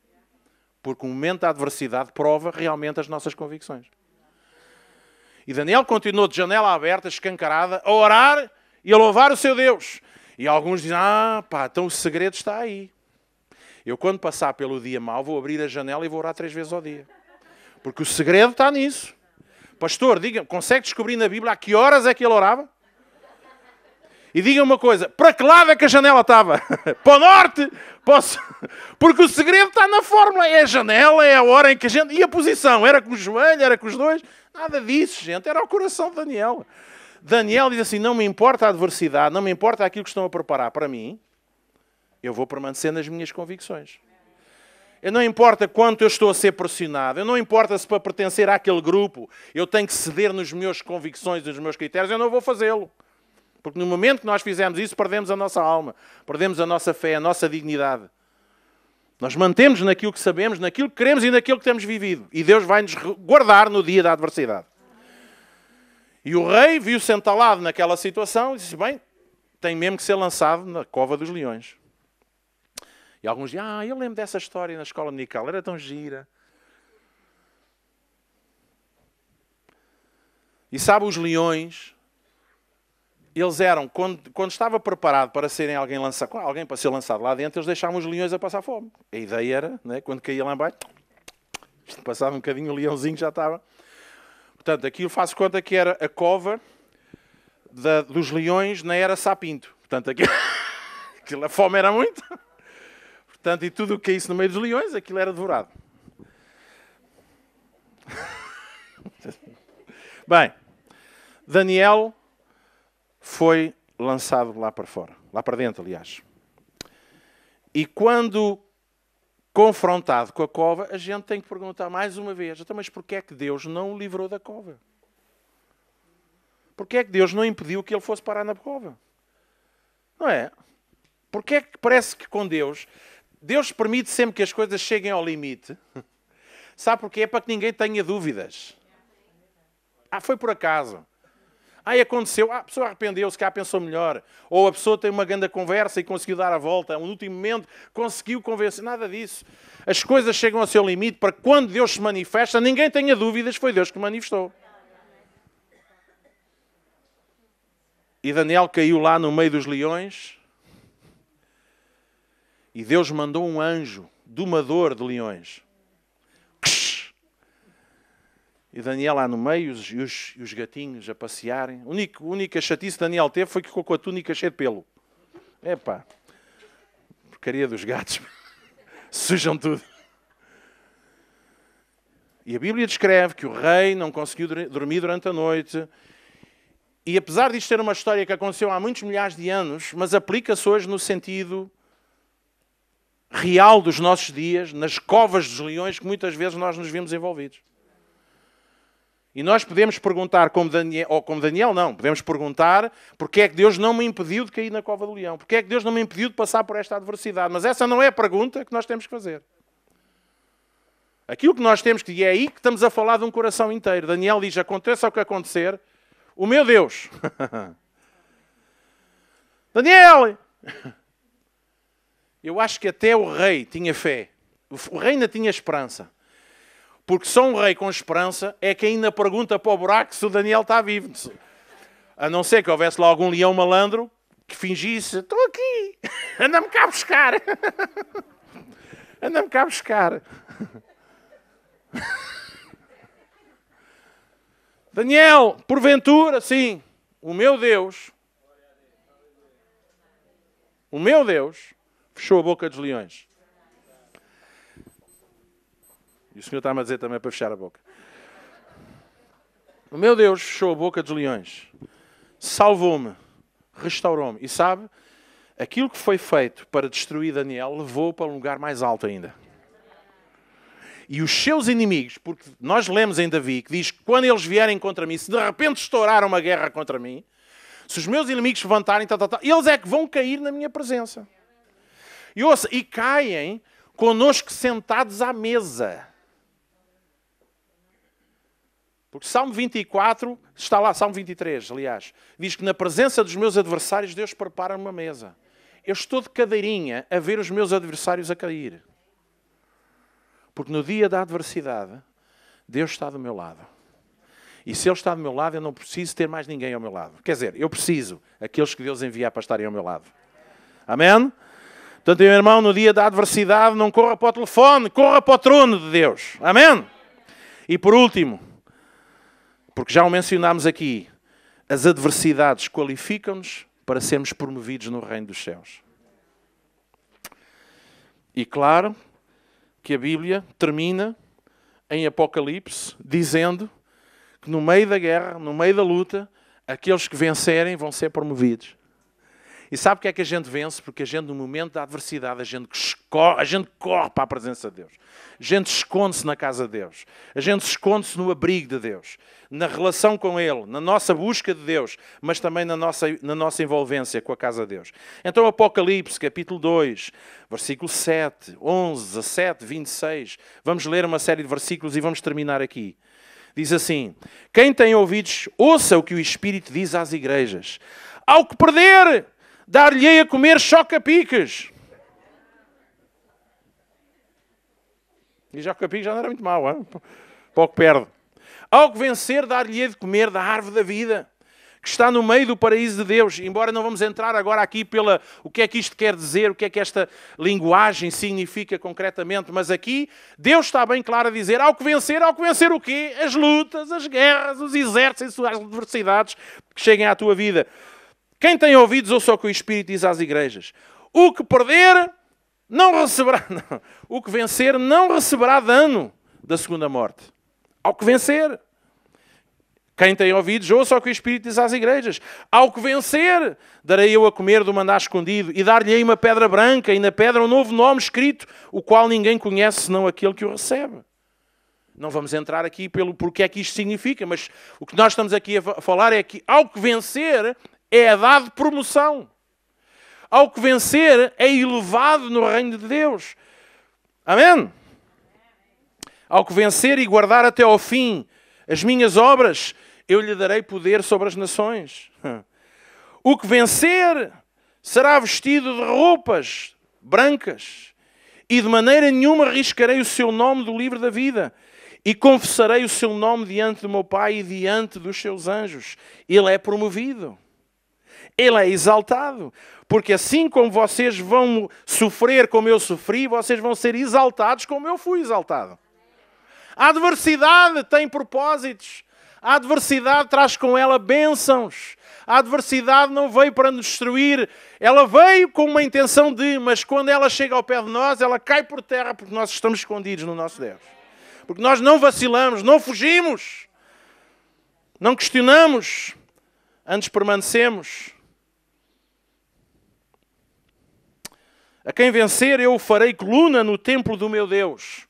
Porque o momento da adversidade prova realmente as nossas convicções. E Daniel continuou de janela aberta, escancarada, a orar e a louvar o seu Deus. E alguns dizem, então o segredo está aí. Eu, quando passar pelo dia mau, vou abrir a janela e vou orar 3 vezes ao dia. Porque o segredo está nisso. Pastor, diga, consegue descobrir na Bíblia a que horas é que ele orava? E diga uma coisa, para que lado é que a janela estava? Para o norte? Porque o segredo está na fórmula. É a janela, é a hora em que a gente... E a posição? Era com o joelho, era com os dois? Nada disso, gente. Era o coração de Daniel. Daniel diz assim, não me importa a adversidade, não me importa aquilo que estão a preparar para mim, eu vou permanecer nas minhas convicções. Não importa quanto eu estou a ser pressionado, não importa se para pertencer àquele grupo eu tenho que ceder nas minhas convicções, nos meus critérios, eu não vou fazê-lo. Porque no momento que nós fizermos isso, perdemos a nossa alma, perdemos a nossa fé, a nossa dignidade. Nós mantemos naquilo que sabemos, naquilo que queremos e naquilo que temos vivido. E Deus vai nos guardar no dia da adversidade. E o rei viu-se entalado naquela situação e disse, bem, tem mesmo que ser lançado na cova dos leões. E alguns dizem, eu lembro dessa história na escola dominical, era tão gira. E sabe, os leões, eles eram, quando estava preparado para serem alguém para ser lançado lá dentro, eles deixavam os leões a passar fome. A ideia era, né, quando caía lá embaixo, passava um bocadinho, o leãozinho já estava. Portanto, aquilo faz conta que era a cova dos leões na era Sapinto. Portanto, a fome era muito. Portanto, e tudo o que caísse no meio dos leões, aquilo era devorado. Bem, Daniel foi lançado lá para fora. Lá para dentro, aliás. E quando confrontado com a cova, a gente tem que perguntar mais uma vez, mas porquê é que Deus não o livrou da cova? Porquê é que Deus não impediu que ele fosse parar na cova? Não é? Porquê é que parece que com Deus permite sempre que as coisas cheguem ao limite? Sabe porquê? É para que ninguém tenha dúvidas. Foi por acaso. Aconteceu. A pessoa arrependeu-se, cá pensou melhor. Ou a pessoa tem uma grande conversa e conseguiu dar a volta. No último momento conseguiu convencer. Nada disso. As coisas chegam ao seu limite para que quando Deus se manifesta, ninguém tenha dúvidas, foi Deus que manifestou. E Daniel caiu lá no meio dos leões. E Deus mandou um anjo domador de leões. E Daniel lá no meio, e os gatinhos a passearem. A única chatice que Daniel teve foi que ficou com a túnica cheia de pelo. Porcaria dos gatos. Sujam tudo. E a Bíblia descreve que o rei não conseguiu dormir durante a noite. E apesar disto ser uma história que aconteceu há muitos milhares de anos, mas aplica-se hoje no sentido real dos nossos dias, nas covas dos leões que muitas vezes nós nos vemos envolvidos. E nós podemos perguntar, podemos perguntar porque é que Deus não me impediu de cair na cova do leão? Porque é que Deus não me impediu de passar por esta adversidade? Mas essa não é a pergunta que nós temos que fazer. Aquilo que nós temos que... E é aí que estamos a falar de um coração inteiro. Daniel diz, aconteça o que acontecer, o meu Deus... Daniel! Eu acho que até o rei tinha fé. O rei ainda tinha esperança. Porque só um rei com esperança é que ainda pergunta para o buraco se o Daniel está vivo. A não ser que houvesse lá algum leão malandro que fingisse, estou aqui, anda-me cá buscar. Anda-me cá buscar. Daniel, porventura, sim, o meu Deus fechou a boca dos leões. E o Senhor está-me a dizer também para fechar a boca. O meu Deus fechou a boca dos leões. Salvou-me. Restaurou-me. E sabe, aquilo que foi feito para destruir Daniel levou para um lugar mais alto ainda. E os seus inimigos, porque nós lemos em Davi, que diz que quando eles vierem contra mim, se de repente estourar uma guerra contra mim, se os meus inimigos se levantarem, eles é que vão cair na minha presença. E ouça, e caem connosco sentados à mesa. Porque Salmo 24, está lá, Salmo 23, aliás, diz que na presença dos meus adversários Deus prepara uma mesa. Eu estou de cadeirinha a ver os meus adversários a cair. Porque no dia da adversidade, Deus está do meu lado. E se Ele está do meu lado, eu não preciso ter mais ninguém ao meu lado. Quer dizer, eu preciso aqueles que Deus enviar para estarem ao meu lado. Amém? Portanto, meu irmão, no dia da adversidade, não corra para o telefone, corra para o trono de Deus. Amém? E por último, porque já o mencionámos aqui, as adversidades qualificam-nos para sermos promovidos no reino dos céus. E claro que a Bíblia termina em Apocalipse dizendo que no meio da guerra, no meio da luta, aqueles que vencerem vão ser promovidos. E sabe o que é que a gente vence? Porque a gente, no momento da adversidade, a gente corre para a presença de Deus. A gente esconde-se na casa de Deus. A gente esconde-se no abrigo de Deus. Na relação com Ele, na nossa busca de Deus, mas também na nossa envolvência com a casa de Deus. Então, Apocalipse, capítulo 2, versículo 7, 11, 17, 26. Vamos ler uma série de versículos e vamos terminar aqui. Diz assim: quem tem ouvidos, ouça o que o Espírito diz às igrejas. Ao que perder, dar-lhe-ei a comer choca-picas. E choca-picas já não era muito mau, hein? Pouco perde. Ao que vencer, dar-lhe-ei de comer da árvore da vida, que está no meio do paraíso de Deus. Embora não vamos entrar agora aqui o que é que isto quer dizer, o que é que esta linguagem significa concretamente, mas aqui Deus está bem claro a dizer: ao que vencer o quê? As lutas, as guerras, os exércitos, as adversidades que cheguem à tua vida. Quem tem ouvidos, ouça o que o Espírito diz às igrejas. O que perder, não receberá. Não. O que vencer, não receberá dano da segunda morte. Ao que vencer. Quem tem ouvidos, ouça o que o Espírito diz às igrejas. Ao que vencer, darei eu a comer do maná escondido, e dar-lhe-ei uma pedra branca, e na pedra um novo nome escrito, o qual ninguém conhece, senão aquele que o recebe. Não vamos entrar aqui pelo porquê é que isto significa, mas o que nós estamos aqui a falar é que ao que vencer é dado promoção. Ao que vencer é elevado no reino de Deus. Amém? Ao que vencer e guardar até ao fim as minhas obras, eu lhe darei poder sobre as nações. O que vencer será vestido de roupas brancas, e de maneira nenhuma riscarei o seu nome do livro da vida, e confessarei o seu nome diante do meu Pai e diante dos seus anjos. Ele é promovido. Ele é exaltado. Porque assim como vocês vão sofrer como eu sofri, vocês vão ser exaltados como eu fui exaltado. A adversidade tem propósitos. A adversidade traz com ela bênçãos. A adversidade não veio para nos destruir. Ela veio com uma intenção de, mas quando ela chega ao pé de nós, ela cai por terra porque nós estamos escondidos no nosso Deus. Porque nós não vacilamos, não fugimos, não questionamos, antes permanecemos. A quem vencer, eu o farei coluna no templo do meu Deus,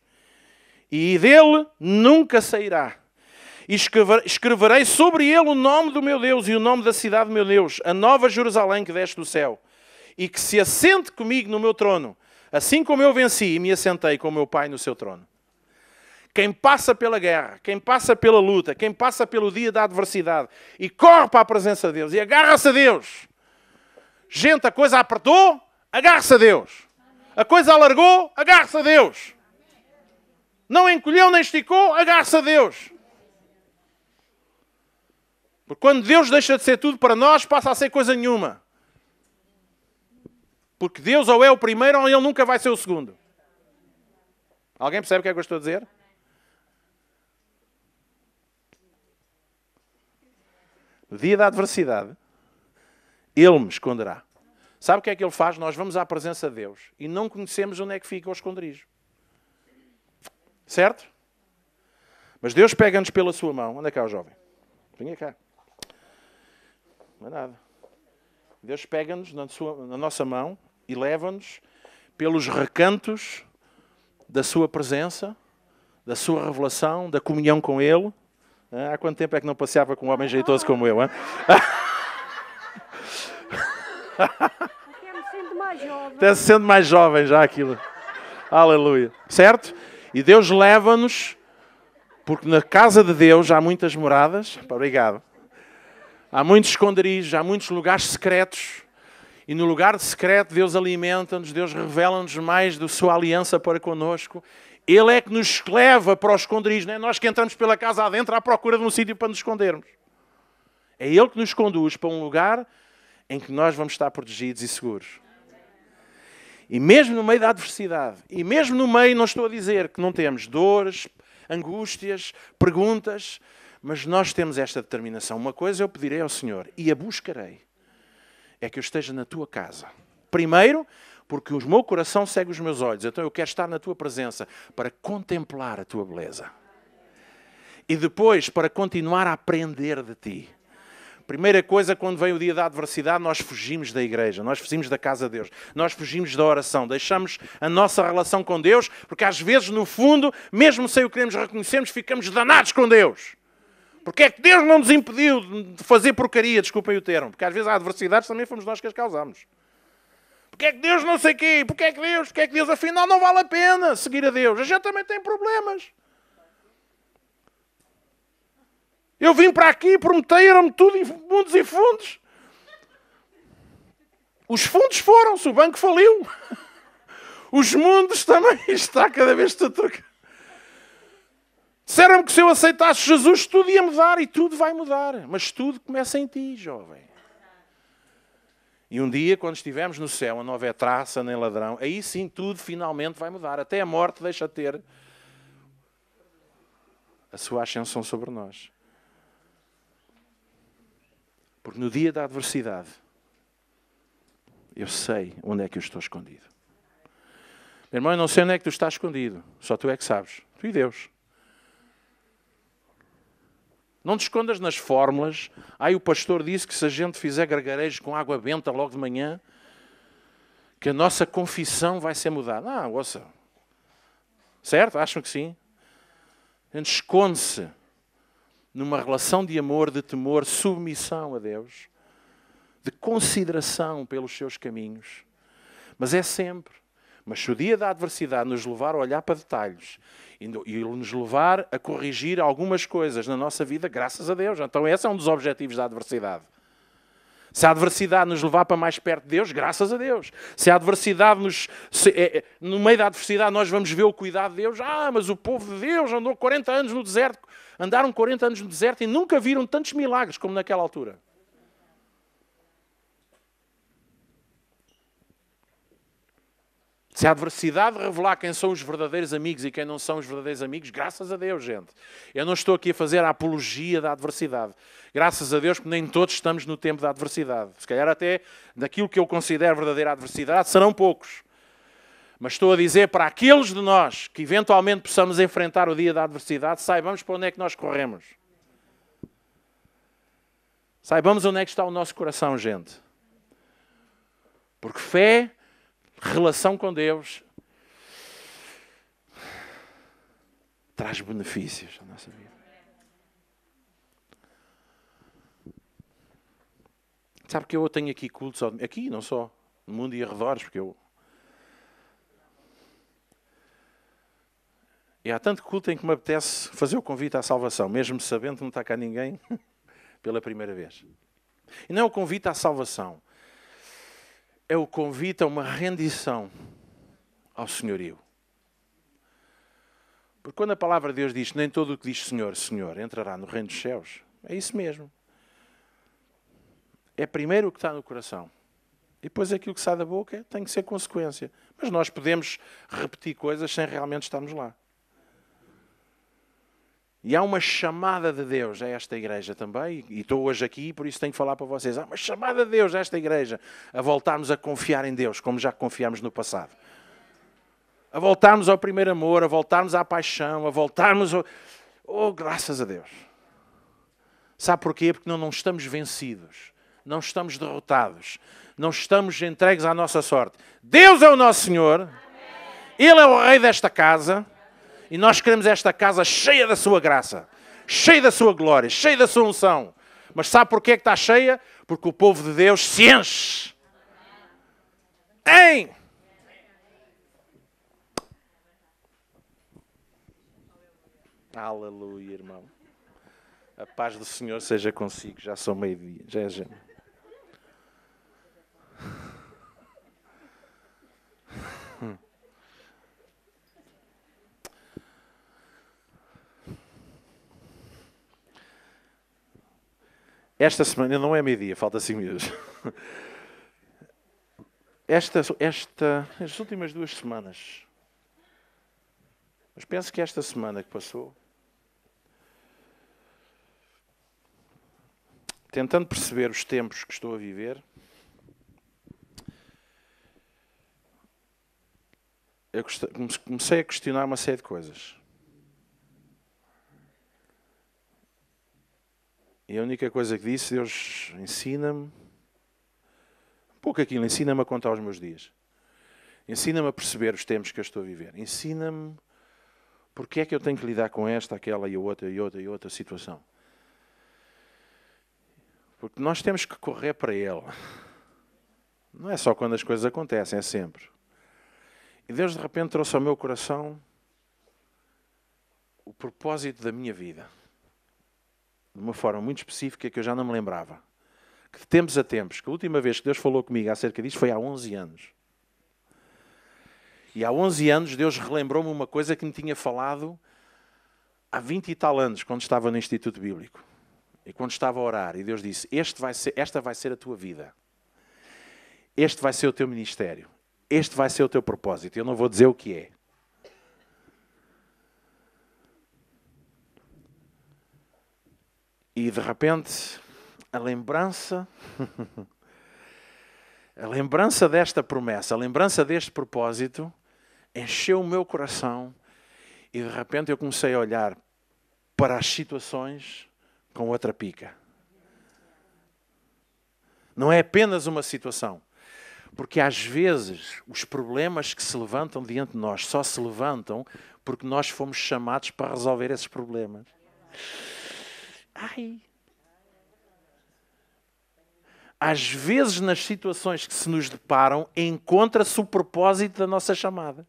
e dele nunca sairá. E escreverei sobre ele o nome do meu Deus e o nome da cidade do meu Deus, a nova Jerusalém que desce do céu, e que se assente comigo no meu trono, assim como eu venci e me assentei com o meu Pai no seu trono. Quem passa pela guerra, quem passa pela luta, quem passa pelo dia da adversidade e corre para a presença de Deus e agarra-se a Deus. Gente, a coisa apertou, agarra-se a Deus. A coisa alargou, agarra-se a Deus. Não encolheu nem esticou, agarra-se a Deus. Porque quando Deus deixa de ser tudo para nós, passa a ser coisa nenhuma. Porque Deus ou é o primeiro ou Ele nunca vai ser o segundo. Alguém percebe o que é que eu estou a dizer? No dia da adversidade, Ele me esconderá. Sabe o que é que Ele faz? Nós vamos à presença de Deus e não conhecemos onde é que fica o esconderijo. Certo? Mas Deus pega-nos pela sua mão. Onde é que é o jovem? Venha cá. Não é nada. Deus pega-nos na nossa mão e leva-nos pelos recantos da sua presença, da sua revelação, da comunhão com Ele. Há quanto tempo é que não passeava com um homem jeitoso como eu? Até me sinto mais jovem. Até se sendo mais jovem já aquilo. Aleluia. Certo? E Deus leva-nos, porque na casa de Deus há muitas moradas. Obrigado. Há muitos esconderijos, há muitos lugares secretos. E no lugar de secreto Deus alimenta-nos, Deus revela-nos mais da sua aliança para connosco. Ele é que nos leva para os esconderijos, não é nós que entramos pela casa adentro à procura de um sítio para nos escondermos. É Ele que nos conduz para um lugar em que nós vamos estar protegidos e seguros. E mesmo no meio da adversidade, e mesmo no meio, não estou a dizer que não temos dores, angústias, perguntas, mas nós temos esta determinação. Uma coisa eu pedirei ao Senhor e a buscarei, é que eu esteja na tua casa. Primeiro, porque o meu coração segue os meus olhos. Então eu quero estar na tua presença para contemplar a tua beleza. E depois, para continuar a aprender de ti. Primeira coisa, quando vem o dia da adversidade, nós fugimos da igreja, nós fugimos da casa de Deus, nós fugimos da oração, deixamos a nossa relação com Deus, porque às vezes, no fundo, mesmo sem o queremos reconhecermos, ficamos danados com Deus. Porque é que Deus não nos impediu de fazer porcaria, desculpem o termo, porque às vezes há adversidades também fomos nós que as causamos. Porque é que Deus não sei o quê? Porque é que Deus afinal não vale a pena seguir a Deus? A gente também tem problemas. Eu vim para aqui, prometeram-me tudo em mundos e fundos. Os fundos foram-se, o banco faliu. Os mundos também está cada vez tudo trocado. Disseram-me que se eu aceitasse Jesus tudo ia mudar e tudo vai mudar. Mas tudo começa em ti, jovem. E um dia, quando estivermos no céu, onde não houver traça nem ladrão, aí sim tudo finalmente vai mudar. Até a morte deixa de ter a sua ascensão sobre nós. Porque no dia da adversidade, eu sei onde é que eu estou escondido. Meu irmão, eu não sei onde é que tu estás escondido. Só tu é que sabes. Tu e Deus. Não te escondas nas fórmulas. O pastor disse que se a gente fizer gargarejos com água benta logo de manhã, que a nossa confissão vai ser mudada. Não, ouça. Certo? Acham que sim? A gente esconde-se numa relação de amor, de temor, submissão a Deus, de consideração pelos seus caminhos. Mas é sempre. Mas se o dia da adversidade nos levar a olhar para detalhes e nos levar a corrigir algumas coisas na nossa vida, graças a Deus. Então esse é um dos objetivos da adversidade. Se a adversidade nos levar para mais perto de Deus, graças a Deus. Se a adversidade no meio da adversidade nós vamos ver o cuidado de Deus. Mas o povo de Deus andou 40 anos no deserto. Andaram 40 anos no deserto e nunca viram tantos milagres como naquela altura. Se a adversidade revelar quem são os verdadeiros amigos e quem não são os verdadeiros amigos, graças a Deus, gente. Eu não estou aqui a fazer a apologia da adversidade. Graças a Deus, porque nem todos estamos no tempo da adversidade. Se calhar até daquilo que eu considero verdadeira adversidade, serão poucos. Mas estou a dizer para aqueles de nós que eventualmente possamos enfrentar o dia da adversidade, saibamos para onde é que nós corremos. Saibamos onde é que está o nosso coração, gente. Porque fé, relação com Deus, traz benefícios à nossa vida. Sabe que eu tenho aqui cultos, aqui não só, no mundo e arredores, porque e há tanto culto em que me apetece fazer o convite à salvação, mesmo sabendo que não está cá ninguém pela primeira vez. E não é o convite à salvação, é o convite a uma rendição ao senhorio. Porque quando a palavra de Deus diz nem todo o que diz Senhor, Senhor, entrará no reino dos céus, é isso mesmo. É primeiro o que está no coração. E depois aquilo que sai da boca tem que ser consequência. Mas nós podemos repetir coisas sem realmente estarmos lá. E há uma chamada de Deus a esta igreja também, e estou hoje aqui e por isso tenho que falar para vocês. Há uma chamada de Deus a esta igreja a voltarmos a confiar em Deus, como já confiámos no passado. A voltarmos ao primeiro amor, a voltarmos à paixão, a voltarmos ao... Oh, graças a Deus. Sabe porquê? Porque não estamos vencidos, não estamos derrotados, não estamos entregues à nossa sorte. Deus é o nosso Senhor, Ele é o Rei desta casa. E nós queremos esta casa cheia da sua graça, cheia da sua glória, cheia da sua unção. Mas sabe porquê que está cheia? Porque o povo de Deus se enche. Hein? Aleluia, irmão. A paz do Senhor seja consigo. Já sou meio-dia. Já é gente. Esta semana não é meio-dia, falta 5 minutos. Estas últimas 2 semanas, mas penso que esta semana que passou, tentando perceber os tempos que estou a viver, eu comecei a questionar uma série de coisas. E a única coisa que disse, Deus ensina-me, um pouco aquilo, ensina-me a contar os meus dias. Ensina-me a perceber os tempos que eu estou a viver. Ensina-me porque é que eu tenho que lidar com esta, aquela e outra situação. Porque nós temos que correr para Ele. Não é só quando as coisas acontecem, é sempre. E Deus de repente trouxe ao meu coração o propósito da minha vida. De uma forma muito específica que eu já não me lembrava. Que de tempos a tempos, que a última vez que Deus falou comigo acerca disto foi há 11 anos. E há 11 anos Deus relembrou-me uma coisa que me tinha falado há 20 e tal anos, quando estava no Instituto Bíblico. E quando estava a orar. E Deus disse, esta vai ser a tua vida. Este vai ser o teu ministério. Este vai ser o teu propósito. Eu não vou dizer o que é. E de repente, a lembrança desta promessa, a lembrança deste propósito, encheu o meu coração e de repente eu comecei a olhar para as situações com outra pica. Não é apenas uma situação. Porque às vezes os problemas que se levantam diante de nós só se levantam porque nós fomos chamados para resolver esses problemas. Ai! Às vezes, nas situações que se nos deparam, encontra-se o propósito da nossa chamada.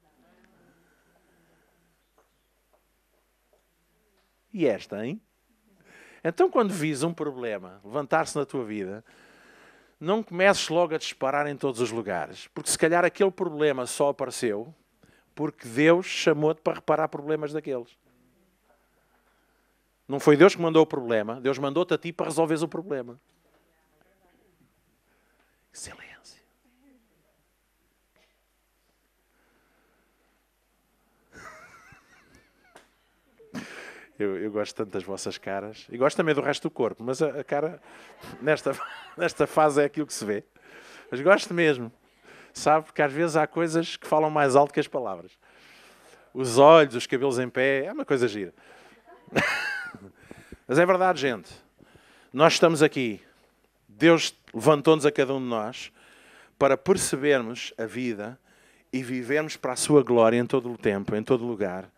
E esta, hein? Então, quando vis um problema levantar-se na tua vida, não comeces logo a disparar em todos os lugares. Porque se calhar aquele problema só apareceu porque Deus chamou-te para reparar problemas daqueles. Não foi Deus que mandou o problema, Deus mandou-te a ti para resolveres o problema. Silêncio. Eu gosto tanto das vossas caras. E gosto também do resto do corpo, mas a cara, nesta fase, é aquilo que se vê. Mas gosto mesmo. Sabe? Porque às vezes há coisas que falam mais alto que as palavras. Os olhos, os cabelos em pé, é uma coisa gira. Mas é verdade, gente. Nós estamos aqui. Deus levantou-nos a cada um de nós para percebermos a vida e vivermos para a sua glória em todo o tempo, em todo o lugar.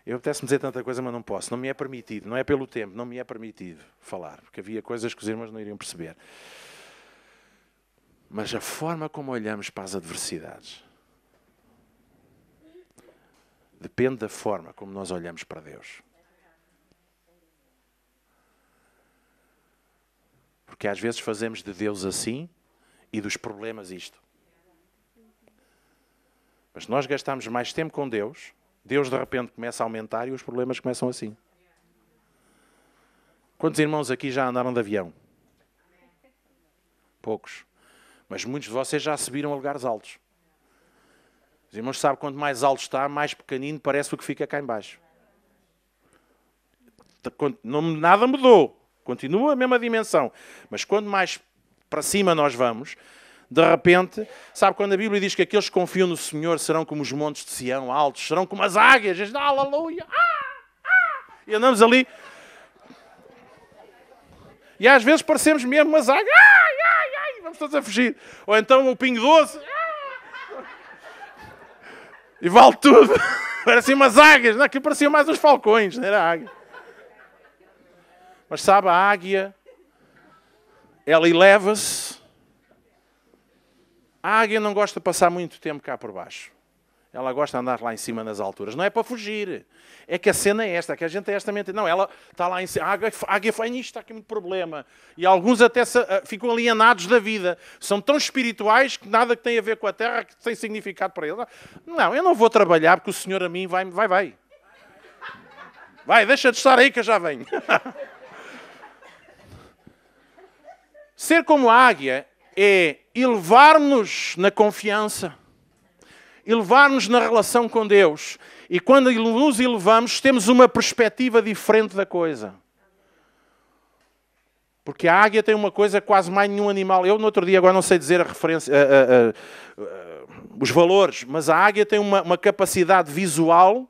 Eu apetece-me dizer tanta coisa, mas não posso. Não me é permitido. Não é pelo tempo. Não me é permitido falar. Porque havia coisas que os irmãos não iriam perceber. Mas a forma como olhamos para as adversidades depende da forma como nós olhamos para Deus. Porque às vezes fazemos de Deus assim e dos problemas isto. Mas se nós gastarmos mais tempo com Deus, Deus de repente começa a aumentar e os problemas começam assim. Quantos irmãos aqui já andaram de avião? Poucos. Mas muitos de vocês já subiram a lugares altos. Os irmãos sabem que quanto mais alto está, mais pequenino parece o que fica cá em baixo. Nada mudou. Continua a mesma dimensão. Mas quanto mais para cima nós vamos, de repente, sabe quando a Bíblia diz que aqueles que confiam no Senhor serão como os montes de Sião, altos, serão como as águias, diz, aleluia, e andamos ali. E às vezes parecemos mesmo umas águias, vamos todos a fugir. Ou então o pingo doce, E vale tudo. Parecem umas águias. Não, aquilo pareciam mais uns falcões. Não era águia. Mas sabe, a águia, ela eleva-se. A águia não gosta de passar muito tempo cá por baixo. Ela gosta de andar lá em cima nas alturas. Não é para fugir. É que a cena é esta, que a gente é esta mente. Não, ela está lá em cima. A águia foi nisto, está aqui muito problema. E alguns até ficam alienados da vida. São tão espirituais que nada que tem a ver com a terra que tem significado para eles. Não, eu não vou trabalhar porque o Senhor a mim vai. Vai, deixa de estar aí que eu já venho. Ser como a águia é elevar-nos na confiança. Elevar-nos na relação com Deus. E quando nos elevamos, temos uma perspectiva diferente da coisa. Porque a águia tem uma coisa que quase mais nenhum animal... Eu, no outro dia, agora não sei dizer a referência, os valores, mas a águia tem uma capacidade visual,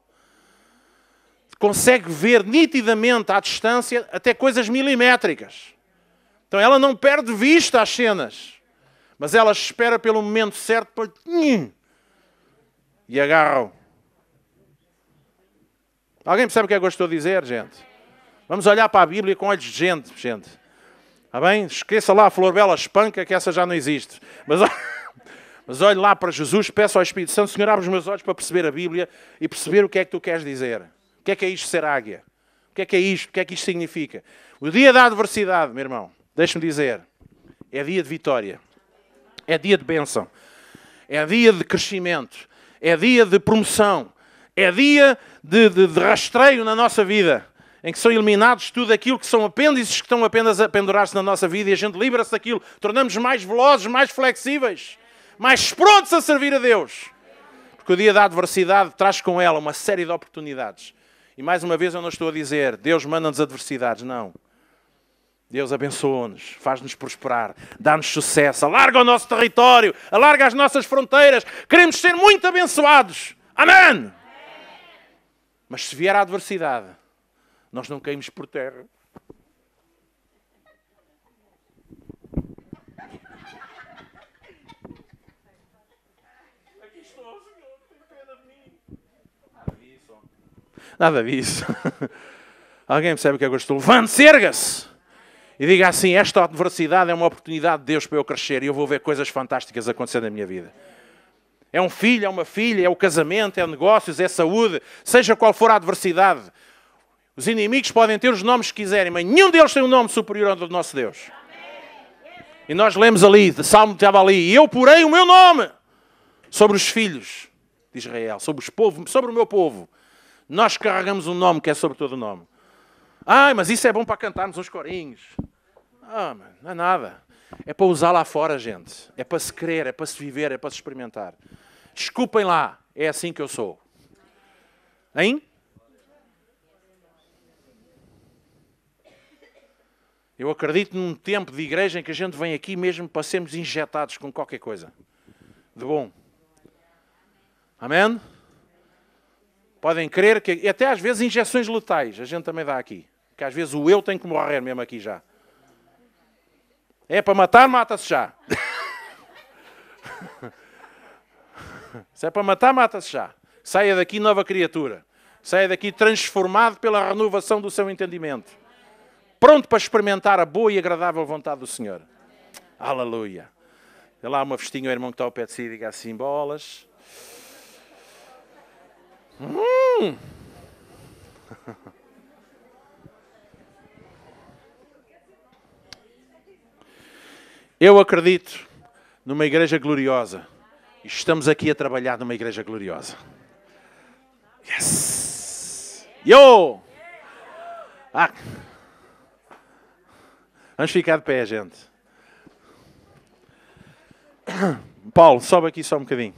consegue ver nitidamente à distância até coisas milimétricas. Então ela não perde vista às cenas, mas ela espera pelo momento certo para... E agarram. Alguém percebe o que é que eu estou a dizer, gente? Vamos olhar para a Bíblia com olhos de gente. Está bem? Esqueça lá a Flor Bela Espanca, que essa já não existe. Mas olhe lá para Jesus, peço ao Espírito Santo, Senhor, abre os meus olhos para perceber a Bíblia e perceber o que é que tu queres dizer. O que é isto ser águia? O que é isto? O que é que isto significa? O dia da adversidade, meu irmão, deixa-me dizer, é dia de vitória. É dia de bênção. É dia de crescimento. É dia de promoção. É dia de rastreio na nossa vida. Em que são eliminados tudo aquilo que são apêndices que estão apenas a pendurar-se na nossa vida e a gente livra-se daquilo. Tornamos-nos mais velozes, mais flexíveis, mais prontos a servir a Deus. Porque o dia da adversidade traz com ela uma série de oportunidades. E mais uma vez eu não estou a dizer, Deus manda-nos adversidades. Não. Deus abençoa-nos, faz-nos prosperar, dá-nos sucesso, alarga o nosso território, alarga as nossas fronteiras. Queremos ser muito abençoados. Amém! Mas se vier a adversidade, nós não caímos por terra. Aqui estou, Senhor, tem pena de mim. Nada disso. Alguém percebe o que é que eu estou? Levante-se, erga-se! E diga assim, esta adversidade é uma oportunidade de Deus para eu crescer e eu vou ver coisas fantásticas acontecer na minha vida. É um filho, é uma filha, é o casamento, é negócios, é saúde, seja qual for a adversidade. Os inimigos podem ter os nomes que quiserem, mas nenhum deles tem um nome superior ao do nosso Deus. E nós lemos ali, o Salmo estava ali, e eu porei o meu nome sobre os filhos de Israel, sobre o meu povo. Nós carregamos um nome que é sobre todo o nome. Mas isso é bom para cantarmos uns corinhos. Mano, não é nada. É para usar lá fora, gente. É para se querer, é para se viver, é para se experimentar. Desculpem lá, é assim que eu sou. Hein? Eu acredito num tempo de igreja em que a gente vem aqui mesmo para sermos injetados com qualquer coisa de bom. Amém? Podem crer que até às vezes injeções letais a gente também dá aqui. Que às vezes o eu tem que morrer mesmo aqui já. É para matar, mata-se já. Se é para matar, mata-se já. Saia daqui nova criatura. Saia daqui transformado pela renovação do seu entendimento. Pronto para experimentar a boa e agradável vontade do Senhor. Aleluia. Dê lá uma festinha ao irmão que está ao pé de si e diga assim, bolas. Eu acredito numa igreja gloriosa. E estamos aqui a trabalhar numa igreja gloriosa. Yes! Yo! Vamos ficar de pé, gente. Paulo, sobe aqui só um bocadinho.